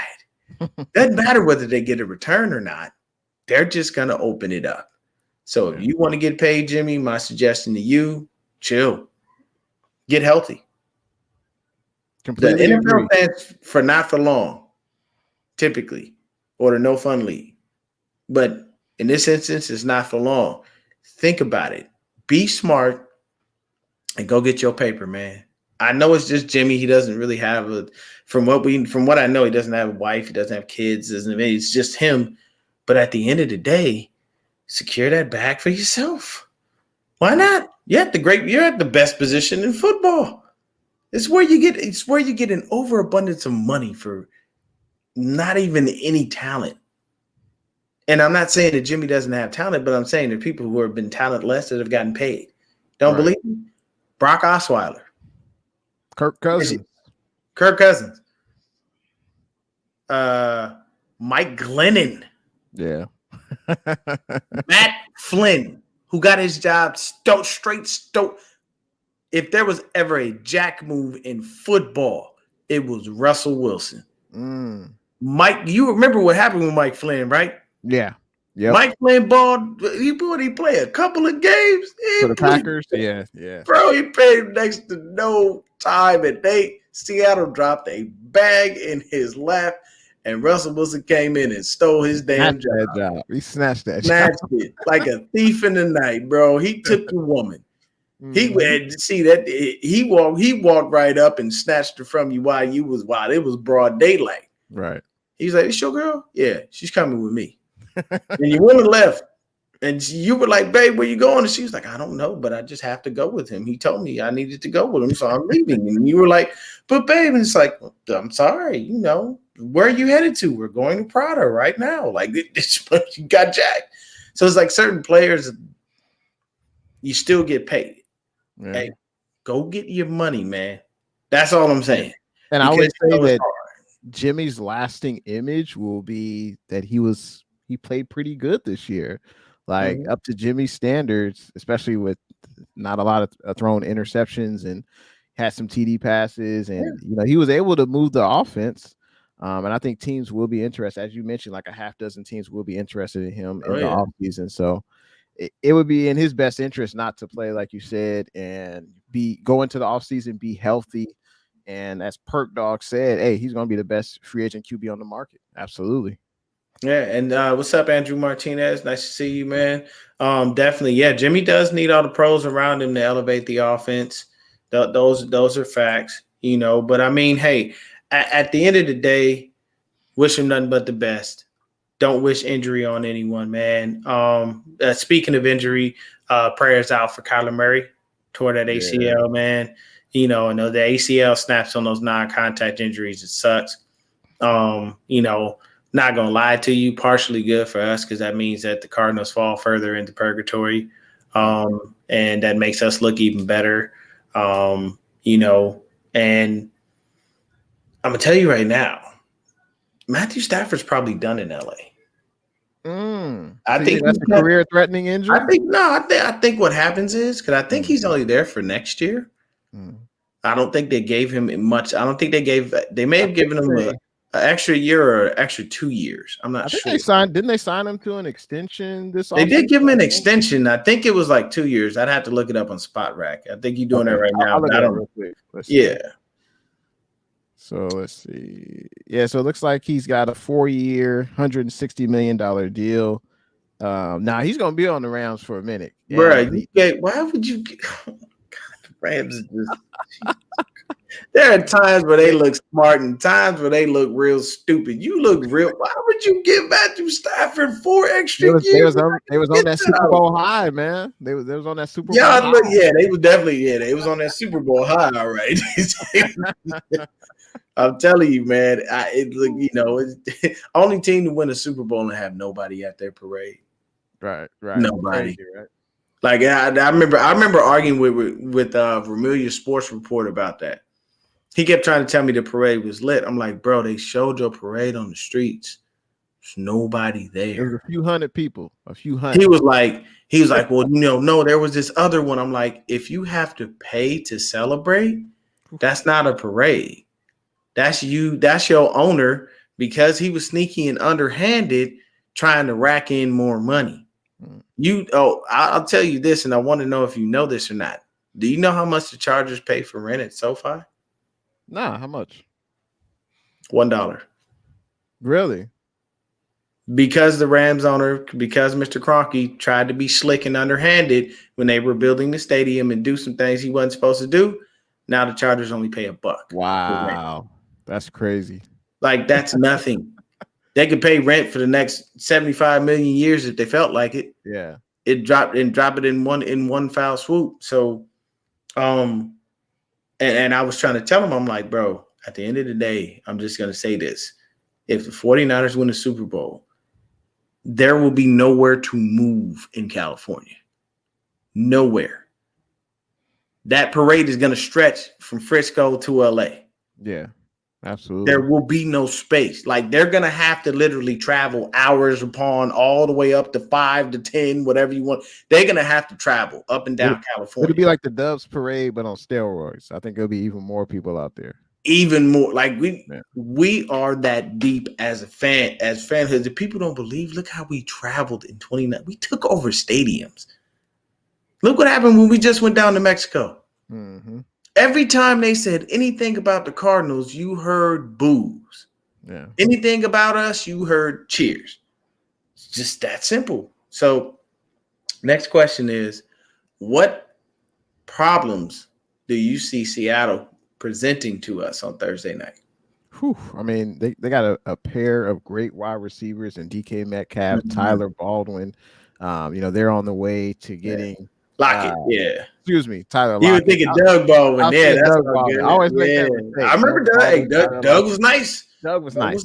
Doesn't matter whether they get a return or not. They're just going to open it up. So if you want to get paid, Jimmy, my suggestion to you, chill. Get healthy. Completely the agree. NFL stands for not for long, typically, or the no fun league. But in this instance, it's not for long. Think about it. Be smart and go get your paper, man. I know it's just Jimmy. He doesn't really have from what I know, he doesn't have a wife. He doesn't have kids. It's just him. But at the end of the day, secure that bag for yourself. Why not? You're at the best position in football. It's where you get an overabundance of money for not even any talent. And I'm not saying that Jimmy doesn't have talent, but I'm saying there are people who have been talentless that have gotten paid. Don't believe me? Brock Osweiler. Kirk Cousins. Mike Glennon. Yeah. Matt Flynn, who got his job straight. If there was ever a jack move in football, it was Russell Wilson. Mike, you remember what happened with Mike Flynn, right? Yeah. Yep. Mike Flynn he played a couple of games for the Packers. Yeah. Bro, he played next to no time, and Seattle dropped a bag in his lap, and Russell Wilson came in and stole his damn job. He snatched that snatched it like a thief in the night, bro. He took the woman. He went to see that he walked right up and snatched her from you while it was broad daylight. Right. He's like, "It's your girl? Yeah, she's coming with me." And your woman left. And you were like, "Babe, where you going?" And she was like, "I don't know, but I just have to go with him. He told me I needed to go with him, so I'm leaving." And you were like, "But babe," and it's like, "I'm sorry, where are you headed to? We're going to Prada right now." Like, you got jacked. So it's like certain players, you still get paid. Yeah. Hey, go get your money, man. That's all I'm saying. And I would say that Jimmy's lasting image will be that he played pretty good this year, like up to Jimmy's standards, especially with not a lot of thrown interceptions and had some TD passes. And, he was able to move the offense. And I think teams will be interested. As you mentioned, like a half dozen teams will be interested in him in the offseason. So it would be in his best interest not to play, like you said, and go into the offseason, be healthy. And as Perk Dog said, hey, he's going to be the best free agent QB on the market. Absolutely. Yeah, and what's up, Andrew Martinez? Nice to see you, man. Definitely, yeah. Jimmy does need all the pros around him to elevate the offense. Those are facts, But I mean, hey, at the end of the day, wish him nothing but the best. Don't wish injury on anyone, man. Speaking of injury, prayers out for Kyler Murray. Tore that ACL, man. And the ACL snaps on those non-contact injuries. It sucks. Not going to lie to you, partially good for us because that means that the Cardinals fall further into purgatory, and that makes us look even better, and I'm going to tell you right now, Matthew Stafford's probably done in L.A. I think that's a career-threatening injury? I think what happens is, because I think he's only there for next year. I don't think they gave him much. I don't think they may have given him an extra year or an extra 2 years. I'm not sure. Didn't they sign him to an extension this They did give him an extension. I think it was like 2 years. I'd have to look it up on Spot Rack. I think you're doing that right now. I don't real quick. Yeah. So let's see. Yeah, so it looks like he's got a 4-year, $160 million deal. Now he's going to be on the Rams for a minute. Right. Why would you get – oh, God, the Rams is just – there are times where they look smart and times where they look real stupid. You look real. Why would you give Matthew Stafford 4 extra years? They was on that Super Bowl high, man. They was on that Super Bowl high. They was definitely, they was on that Super Bowl high, all right. I'm telling you, man. It's only team to win a Super Bowl and have nobody at their parade. Right. Nobody. Crazy, right? Like I remember arguing with Vermilion Sports Report about that. He kept trying to tell me the parade was lit. I'm like, bro, they showed your parade on the streets. There's nobody There was there. a few hundred people, a few He hundred. was like, well, no, there was this other one. I'm like, if you have to pay to celebrate, that's not a parade. That's you. That's your owner because he was sneaky and underhanded, trying to rack in more money. I'll tell you this, and I want to know if you know this or not. Do you know how much the Chargers pay for rent at SoFi? Nah, how much? $1. Really? Because the Rams owner, because Mr. Kroenke tried to be slick and underhanded when they were building the stadium and do some things he wasn't supposed to do. Now the Chargers only pay $1. Wow, that's crazy. Like that's nothing. They could pay rent for the next 75 million years if they felt like it. Yeah. Drop it in one foul swoop. So, and I was trying to tell him, I'm like, bro, at the end of the day, I'm just going to say this. If the 49ers win the Super Bowl, there will be nowhere to move in California. Nowhere. That parade is going to stretch from Frisco to LA. Yeah, absolutely. There will be no space. Like they're going to have to literally travel hours upon all the way up to 5 to 10, whatever you want. They're going to have to travel up and down California. It'll be like the Dubs parade, but on steroids. I think there'll be even more people out there. Even more. Like we are that deep as fanhood. If people don't believe, look how we traveled in 29. We took over stadiums. Look what happened when we just went down to Mexico. Mm-hmm. Every time they said anything about the Cardinals, you heard boos. Yeah. Anything about us, you heard cheers. It's just that simple. So next question is, what problems do you see Seattle presenting to us on Thursday night? I mean, they got a pair of great wide receivers in DK Metcalf, Tyler Baldwin. They're on the way to getting Lockett. Yeah. Excuse me, Tyler You Lockett. were thinking Doug Baldwin. Yeah, that's Doug Baldwin. I always make that mistake. I remember Doug. Doug was nice. Doug was nice.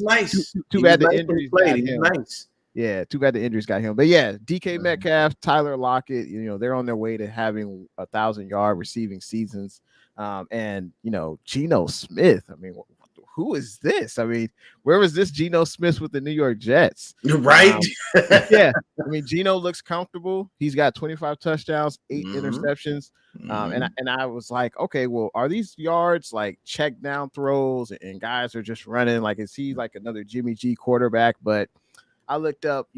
Too bad the injuries got him. Nice. Yeah, too bad the injuries got him. But yeah, DK Metcalf, Tyler Lockett, they're on their way to having 1,000-yard receiving seasons. And Geno Smith. I mean, who is this? I mean, where was this Geno Smith with the New York Jets? Right. Yeah. I mean, Geno looks comfortable. He's got 25 touchdowns, 8 interceptions. And I was like, okay, well, are these yards like check down throws and guys are just running? Like, is he like another Jimmy G quarterback? But I looked up,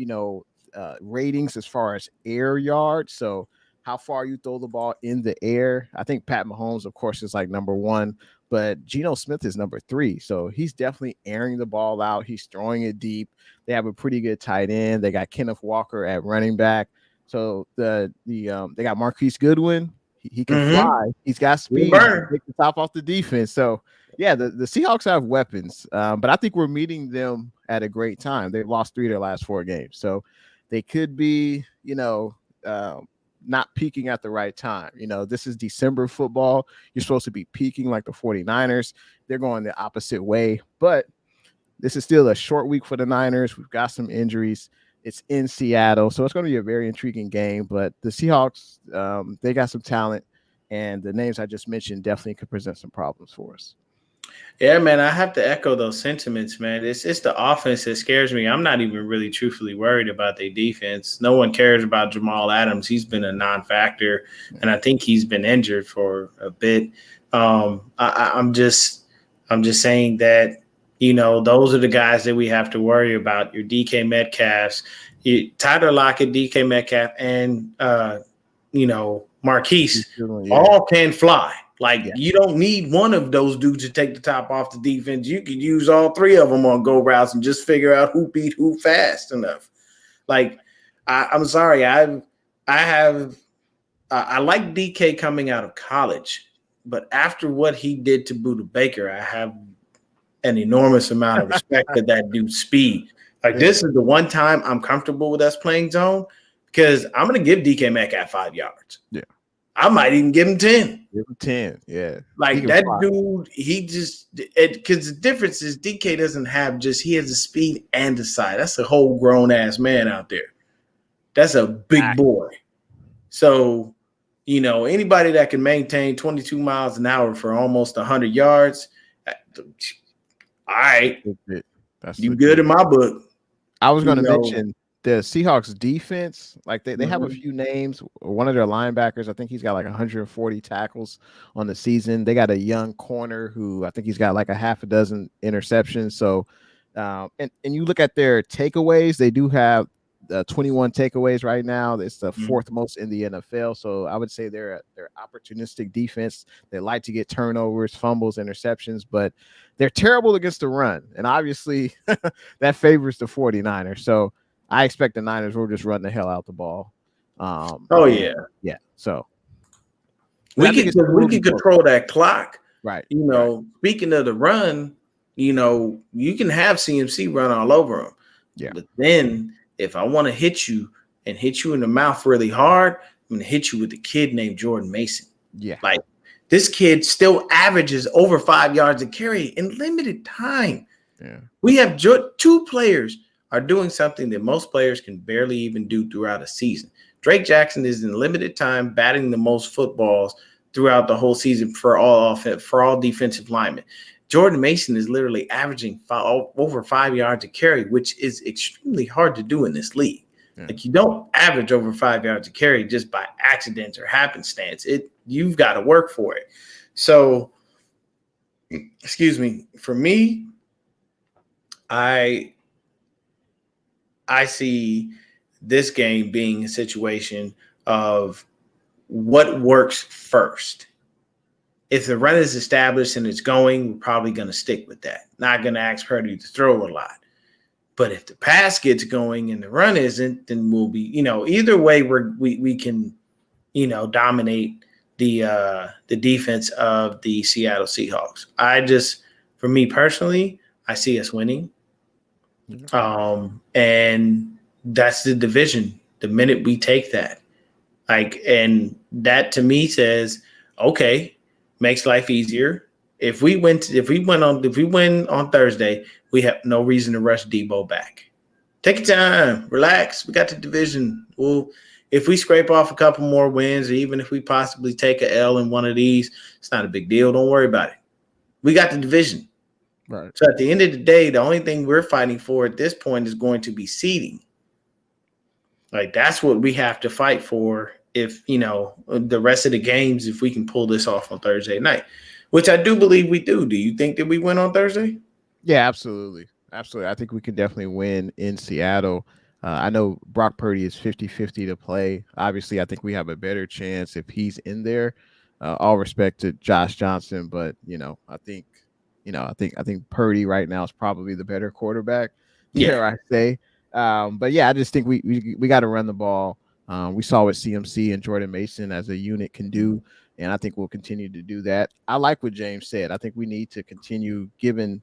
ratings as far as air yards. So how far you throw the ball in the air. I think Pat Mahomes, of course, is like number 1, but Geno Smith is number 3. So he's definitely airing the ball out. He's throwing it deep. They have a pretty good tight end. They got Kenneth Walker at running back. So they got Marquise Goodwin. He can fly. He's got speed. He can take the top off the defense. So yeah, the Seahawks have weapons, but I think we're meeting them at a great time. They've lost 3 of their last 4 games. So they could be, not peaking at the right time. This is December football. You're supposed to be peaking like the 49ers. They're going the opposite way, but this is still a short week for the Niners. We've got some injuries. It's in Seattle, so it's going to be a very intriguing game, but the Seahawks, they got some talent, and the names I just mentioned definitely could present some problems for us. Yeah, man, I have to echo those sentiments, man. It's the offense that scares me. I'm not even really truthfully worried about their defense. No one cares about Jamal Adams. He's been a non-factor, and I think he's been injured for a bit. I'm just saying that, those are the guys that we have to worry about. Your DK Metcalfs, Tyler Lockett, DK Metcalf, and Marquise all can fly. You don't need one of those dudes to take the top off the defense. You could use all 3 of them on go routes and just figure out who beat who fast enough. I'm sorry. I like DK coming out of college, but after what he did to Budda Baker, I have an enormous amount of respect for that dude's speed. This is the one time I'm comfortable with us playing zone because I'm going to give DK Metcalf 5 yards. Yeah. I might even give him 10. Give him 10. Yeah. Like that dude, he just because the difference is DK doesn't have he has the speed and the size. That's a whole grown ass man out there. That's a big boy. So, anybody that can maintain 22 miles an hour for almost 100 yards, all right, you good in my book. I was going to mention the Seahawks defense. Like they have a few names. One of their linebackers, I think he's got like 140 tackles on the season. They got a young corner who I think he's got like a half a dozen interceptions. So, and you look at their takeaways, they do have 21 takeaways right now. It's the fourth most in the NFL. So I would say they're opportunistic defense. They like to get turnovers, fumbles, interceptions, but they're terrible against the run. And obviously that favors the 49ers. So I expect the Niners will just run the hell out the ball. Yeah. So we can control that clock. Right. Speaking of the run, you can have CMC run all over them. Yeah. But then if I want to hit you in the mouth really hard, I'm going to hit you with a kid named Jordan Mason. Yeah. Like this kid still averages over 5 yards a carry in limited time. Yeah. We have two players are doing something that most players can barely even do throughout a season. Drake Jackson is in limited time batting the most footballs throughout the whole season for all defensive linemen. Jordan Mason is literally averaging over 5 yards a carry, which is extremely hard to do in this league. Yeah. Like you don't average over 5 yards a carry just by accident or happenstance. You've got to work for it. So, excuse me, for me, I see this game being a situation of what works first. If the run is established and it's going, we're probably going to stick with that. Not going to ask Purdy to throw a lot. But if the pass gets going and the run isn't, then we'll be, either way we can, dominate the defense of the Seattle Seahawks. For me personally, I see us winning. And that's the division. The minute we take that, and that to me says, okay, makes life easier. If we win on Thursday, we have no reason to rush Debo back. Take your time, relax. We got the division. If we scrape off a couple more wins, or even if we possibly take a L in one of these, it's not a big deal. Don't worry about it. We got the division. Right. So at the end of the day, the only thing we're fighting for at this point is going to be seeding. Like that's what we have to fight for. If the rest of the games, if we can pull this off on Thursday night, which I do believe we do. Do you think that we win on Thursday? Yeah, absolutely. Absolutely. I think we can definitely win in Seattle. I know Brock Purdy is 50-50 to play. Obviously, I think we have a better chance if he's in there. All respect to Josh Johnson, but I think Purdy right now is probably the better quarterback. Dare I say? But yeah, I just think we got to run the ball. We saw what CMC and Jordan Mason as a unit can do, and I think we'll continue to do that. I like what James said. I think we need to continue giving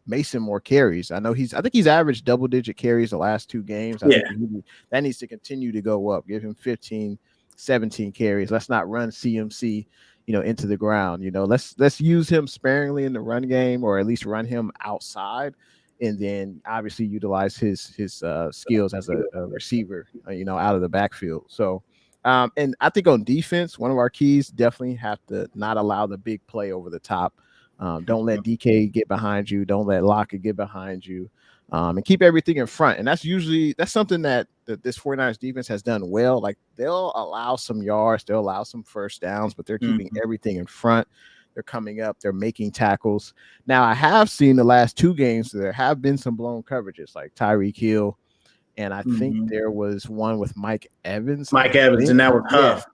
Mason more carries. I think he's averaged double-digit carries the last 2 games. I think that needs to continue to go up. Give him 15, 17 carries. Let's not run CMC, into the ground. Let's use him sparingly in the run game, or at least run him outside. And then obviously utilize his skills as a receiver, out of the backfield. So, and I think on defense, one of our keys definitely have to not allow the big play over the top. Don't let DK get behind you. Don't let Lockett get behind you. And keep everything in front. And that's something that this 49ers defense has done well. Like they'll allow some yards, they'll allow some first downs, but they're keeping everything in front. They're coming up. They're making tackles. Now, I have seen the last 2 games there have been some blown coverages, like Tyreek Hill, and I think there was one with Mike Evans. And that was Huff.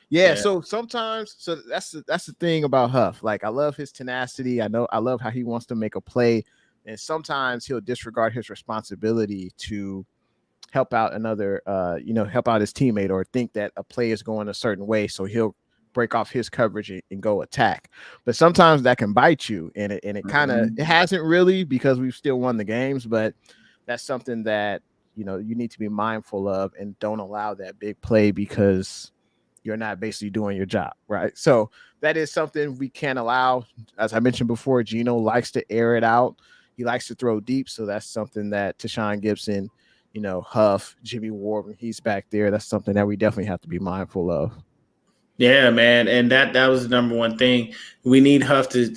Yeah. So sometimes, that's the thing about Huff. Like I love his tenacity. I love how he wants to make a play, and sometimes he'll disregard his responsibility to help out help out his teammate, or think that a play is going a certain way, so he'll break off his coverage and go attack. But sometimes that can bite you, and it kind of it hasn't really, because we've still won the games, but that's something that you need to be mindful of, and don't allow that big play, because you're not basically doing your job, right? So that is something we can't allow. As I mentioned before, Geno likes to air it out. He likes to throw deep. So that's something that Tashawn Gibson, Huff, Jimmy Ward, when he's back there, that's something that we definitely have to be mindful of. Yeah, man, and that was the number one thing. We need Huff to.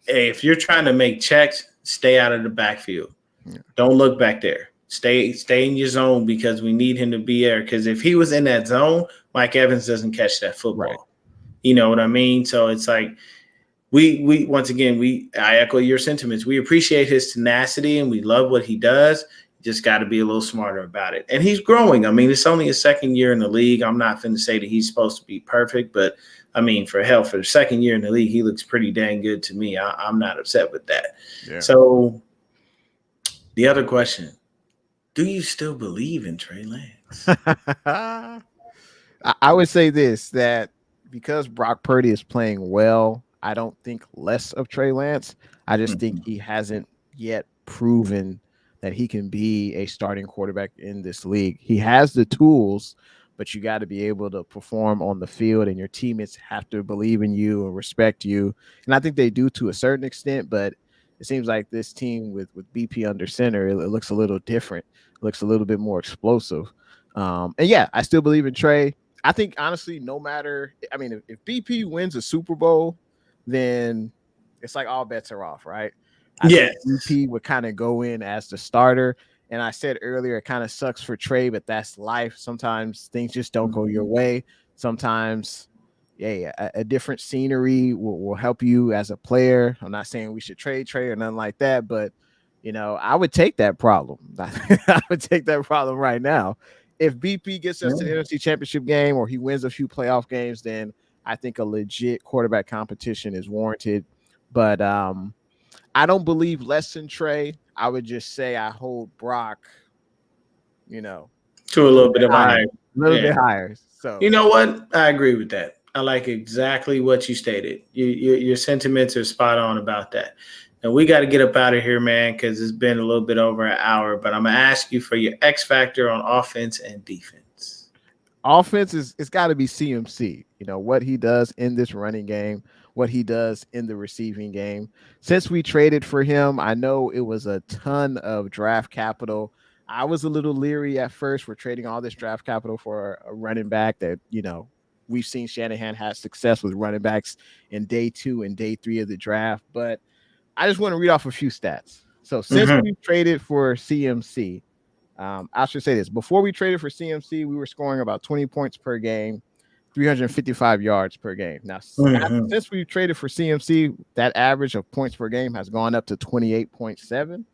Hey, if you're trying to make checks, stay out of the backfield. Yeah. Don't look back there. Stay in your zone because we need him to be there. Because if he was in that zone, Mike Evans doesn't catch that football. Right. You know what I mean? So it's like we once again I echo your sentiments. We appreciate his tenacity and we love what he does. Just got to be a little smarter about it. And he's growing. I mean, it's only his second year in the league. I'm not going to say that he's supposed to be perfect, but I mean, for the second year in the league, he looks pretty dang good to me. I'm not upset with that. Yeah. So the other question, do you still believe in Trey Lance? I would say this, that because Brock Purdy is playing well, I don't think less of Trey Lance. I just think he hasn't yet proven that he can be a starting quarterback in this league. He has the tools, but you got to be able to perform on the field, and your teammates have to believe in you and respect you. And I think they do to a certain extent, but it seems like this team with BP under center, it looks a little different. It looks a little bit more explosive. And yeah, I still believe in Trey. I think, honestly, no matter – I mean, if BP wins a Super Bowl, then it's like all bets are off, right? I think BP would kind of go in as the starter. And I said earlier, it kind of sucks for Trey, but that's life. Sometimes things just don't go your way. Sometimes, a different scenery will help you as a player. I'm not saying we should trade Trey or nothing like that, but, I would take that problem. I would take that problem right now. If BP gets us to the NFC Championship game or he wins a few playoff games, then I think a legit quarterback competition is warranted. But I don't believe less than Trey. I would just say I hold Brock, to a little bit of higher. A little bit higher. So you know what? I agree with that. I like exactly what you stated. Your sentiments are spot on about that. And we got to get up out of here, man, because it's been a little bit over an hour. But I'm going to ask you for your X factor on offense and defense. Offense it's got to be CMC. What he does in this running game, what he does in the receiving game. Since we traded for him, I know it was a ton of draft capital. I was a little leery at first. We're trading all this draft capital for a running back that, we've seen Shanahan have success with running backs in day 2 and day 3 of the draft. But I just want to read off a few stats. So since we traded for CMC, I should say this. Before we traded for CMC, we were scoring about 20 points per game, 355 yards per game. Now, since we've traded for CMC, that average of points per game has gone up to 28.7.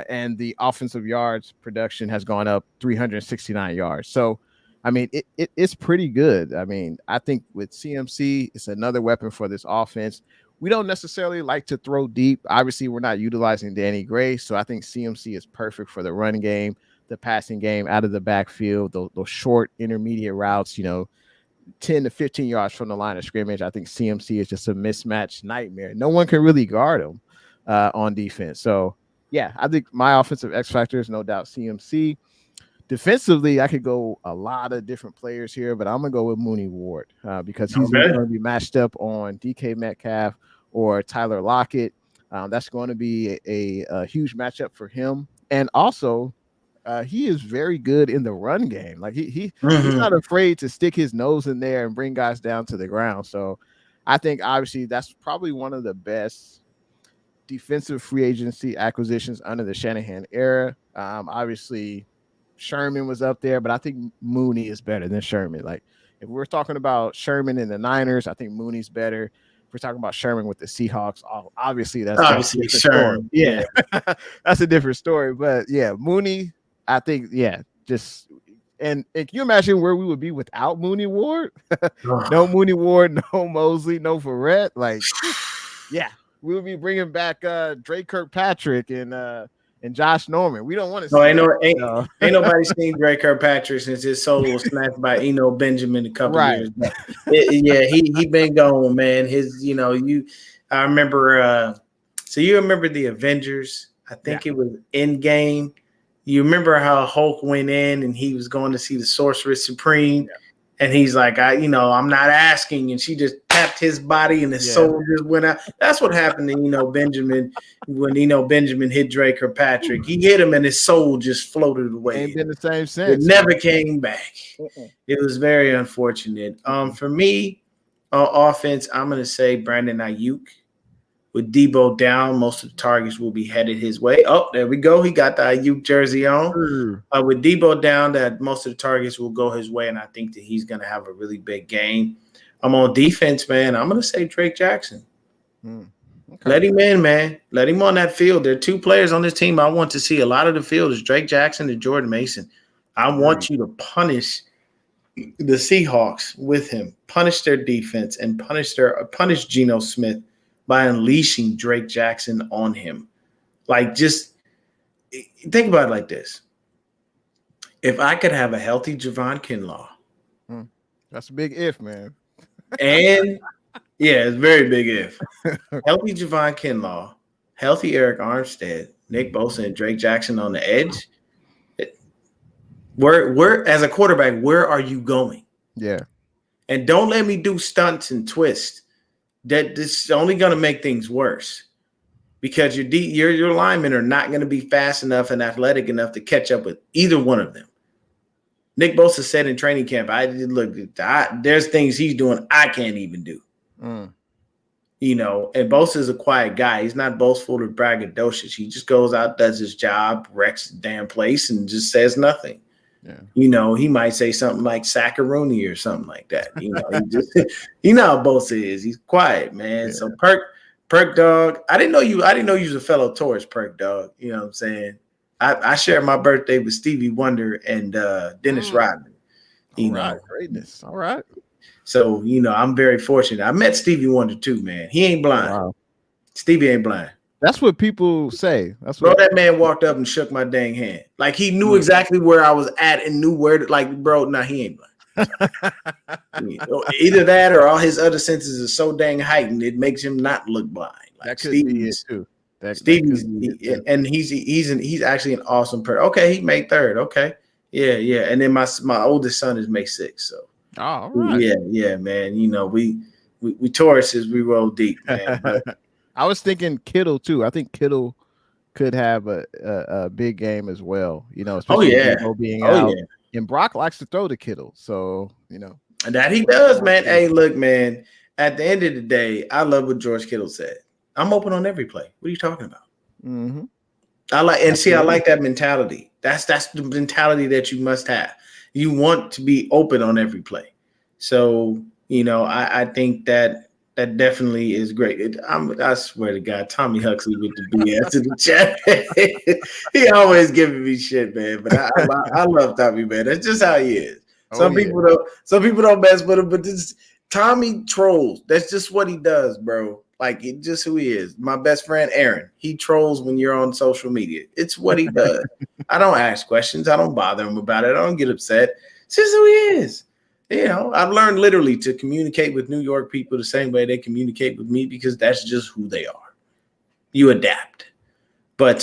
And the offensive yards production has gone up 369 yards. So, I mean, it's pretty good. I mean, I think with CMC, it's another weapon for this offense. We don't necessarily like to throw deep. Obviously, we're not utilizing Danny Gray. So I think CMC is perfect for the run game, the passing game, out of the backfield, those short intermediate routes, 10 to 15 yards from the line of scrimmage. I think CMC is just a mismatch nightmare. No one can really guard him on defense. So, yeah, I think my offensive X factor is no doubt CMC. Defensively, I could go a lot of different players here, but I'm going to go with Mooney Ward because he's going to be matched up on DK Metcalf or Tyler Lockett. That's going to be a huge matchup for him. And also, he is very good in the run game. Like he's not afraid to stick his nose in there and bring guys down to the ground. So I think obviously that's probably one of the best defensive free agency acquisitions under the Shanahan era. Obviously, Sherman was up there, but I think Mooney is better than Sherman. Like if we're talking about Sherman in the Niners, I think Mooney's better. If we're talking about Sherman with the Seahawks, obviously that's a different story. Yeah, that's a different story. But yeah, Mooney, I think, just and can you imagine where we would be without Mooney Ward? No Mooney Ward, no Mosley, no Verrett. Like, yeah, we would be bringing back Drake Kirkpatrick and Josh Norman. We don't want to see ain't nobody seen Drake Kirkpatrick since his solo was snatched by Eno Benjamin a couple years back. He been going, man. I remember so you remember the Avengers? I think it was Endgame. You remember how Hulk went in and he was going to see the Sorcerer Supreme And he's like, I'm not asking. And she just tapped his body and his soul just went out. That's what happened to, Benjamin when, Benjamin hit Dre Kirkpatrick. He hit him and his soul just floated away. Ain't been the same It since. never came back. It was very unfortunate. For me, on offense, I'm going to say Brandon Ayuk. With Debo down, most of the targets will be headed his way. Oh, there we go. He got the Ayuk jersey on. With Debo down, that most of the targets will go his way, and I think that he's going to have a really big game. I'm on defense, man. I'm going to say Drake Jackson. Okay. Let him in, man. Let him on that field. There are two players on this team I want to see a lot of the field is Drake Jackson and Jordan Mason. I want you to punish the Seahawks with him, punish their defense, and punish Geno Smith by unleashing Drake Jackson on him. Like, just think about it like this. If I could have a healthy Javon Kinlaw. That's a big if, man. And, yeah, it's a very big if. Healthy Javon Kinlaw, healthy Eric Armstead, Nick Bosa, and Drake Jackson on the edge. Where as a quarterback, where are you going? Yeah. And don't let me do stunts and twists. That this is only going to make things worse because your linemen are not going to be fast enough and athletic enough to catch up with either one of them. Nick Bosa said in training camp, there's things he's doing I can't even do. And Bosa is a quiet guy. He's not boastful or braggadocious. He just goes out, does his job, wrecks the damn place, and just says nothing. Yeah. He might say something like Sackaroonie or something like that. He how Bosa is. He's quiet, man. Yeah. So Perk dog. I didn't know you was a fellow Taurus, Perk dog. You know what I'm saying? I shared my birthday with Stevie Wonder and Dennis Rodman. Greatness. All right. So I'm very fortunate. I met Stevie Wonder too, man. He ain't blind. Wow. Stevie ain't blind. That's what people say. That man walked up and shook my dang hand. Like he knew exactly where I was at and knew where he ain't blind. Either that or all his other senses are so dang heightened it makes him not look blind. Like that could be it too. He's actually an awesome person. Okay, he made third. Okay. Yeah. And then my oldest son is May 6th. So all right. Yeah, man. We Tauruses, we roll deep, man. I was thinking Kittle too. I think Kittle could have a big game as well. Especially being out. Yeah. And Brock likes to throw to Kittle, so that he does, man. Hey, look, man. At the end of the day, I love what George Kittle said. I'm open on every play. What are you talking about? Mm-hmm. I like that mentality. That's the mentality that you must have. You want to be open on every play. So I think that definitely is great. I swear to God, Tommy Huxley with the BS in the chat. He always giving me shit, man. But I love Tommy, man. That's just how he is. Some people don't mess with him, but this Tommy trolls. That's just what he does, bro. Like it's just who he is. My best friend Aaron, he trolls when you're on social media. It's what he does. I don't ask questions. I don't bother him about it. I don't get upset. It's just who he is. I've learned literally to communicate with New York people the same way they communicate with me because that's just who they are. You adapt. But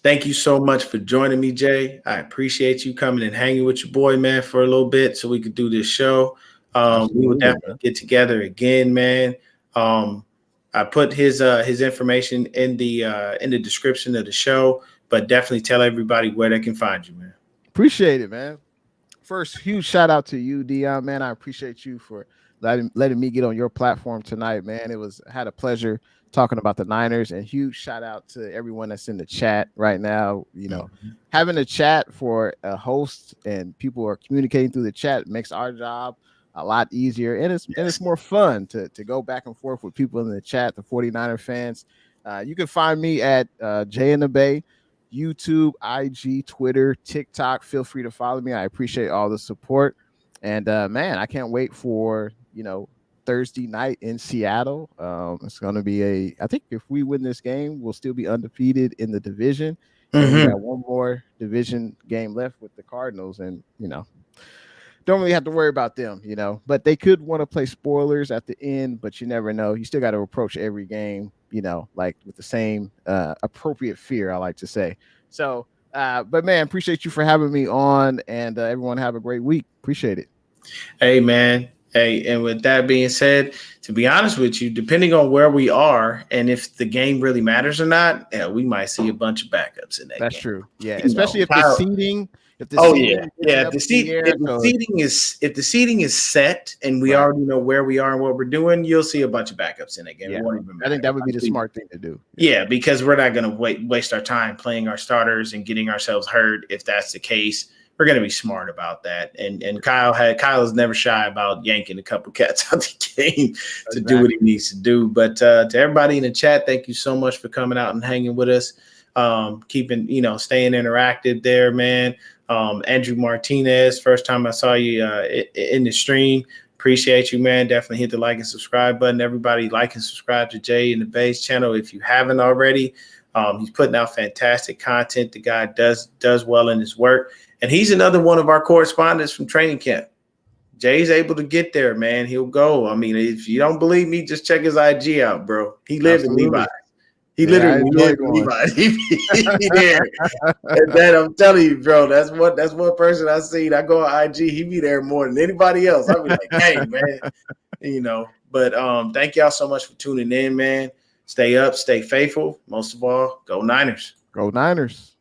thank you so much for joining me, Jay. I appreciate you coming and hanging with your boy, man, for a little bit so we could do this show. We will definitely get together again, man. I put his information in the description of the show, but definitely tell everybody where they can find you, man. Appreciate it, man. First, huge shout out to you, Dion, man. I appreciate you for letting me get on your platform tonight, man. Had a pleasure talking about the Niners, and huge shout out to everyone that's in the chat right now. Having a chat for a host and people are communicating through the chat makes our job a lot easier, and it's more fun to go back and forth with people in the chat, the 49er fans. You can find me at Jay in the Bay. YouTube, IG, Twitter, TikTok. Feel free to follow me. I appreciate all the support. And man, I can't wait for Thursday night in Seattle. It's going to be I think if we win this game, we'll still be undefeated in the division. And we got one more division game left with the Cardinals, and don't really have to worry about them, but they could want to play spoilers at the end, but you never know. You still got to approach every game, like with the same appropriate fear, I like to say. So, but man, appreciate you for having me on, and everyone have a great week. Appreciate it. Hey, man. Hey, and with that being said, to be honest with you, depending on where we are and if the game really matters or not, yeah, we might see a bunch of backups in that That's game. true. Yeah, You know, especially if the Kyle. seating, Oh yeah, yeah. isn't up in the air. So If the seating is set and we right. already know where we are and what we're doing, you'll see a bunch of backups in that game. It Yeah. won't even I matter. think that would be the smart thing to do. Yeah, because we're not going to waste our time playing our starters and getting ourselves hurt. If that's the case, we're going to be smart about that. And Kyle is never shy about yanking a couple cats out the game to do what he needs to do. But to everybody in the chat, thank you so much for coming out and hanging with us. Keeping, staying interactive there, man. Andrew Martinez, first time I saw you in the stream. Appreciate you, man. Definitely hit the like and subscribe button. Everybody like and subscribe to Jay in the Base channel if you haven't already. He's putting out fantastic content. The guy does well in his work. And he's another one of our correspondents from training camp. Jay's able to get there, man. He'll go. I mean, if you don't believe me, just check his IG out, bro. He lived in Levi. He literally lived in Levi. He be there. And then I'm telling you, bro, that's one person I seen. I go on IG, he be there more than anybody else. I be like, hey, man, But thank y'all so much for tuning in, man. Stay up, stay faithful. Most of all, go Niners. Go Niners.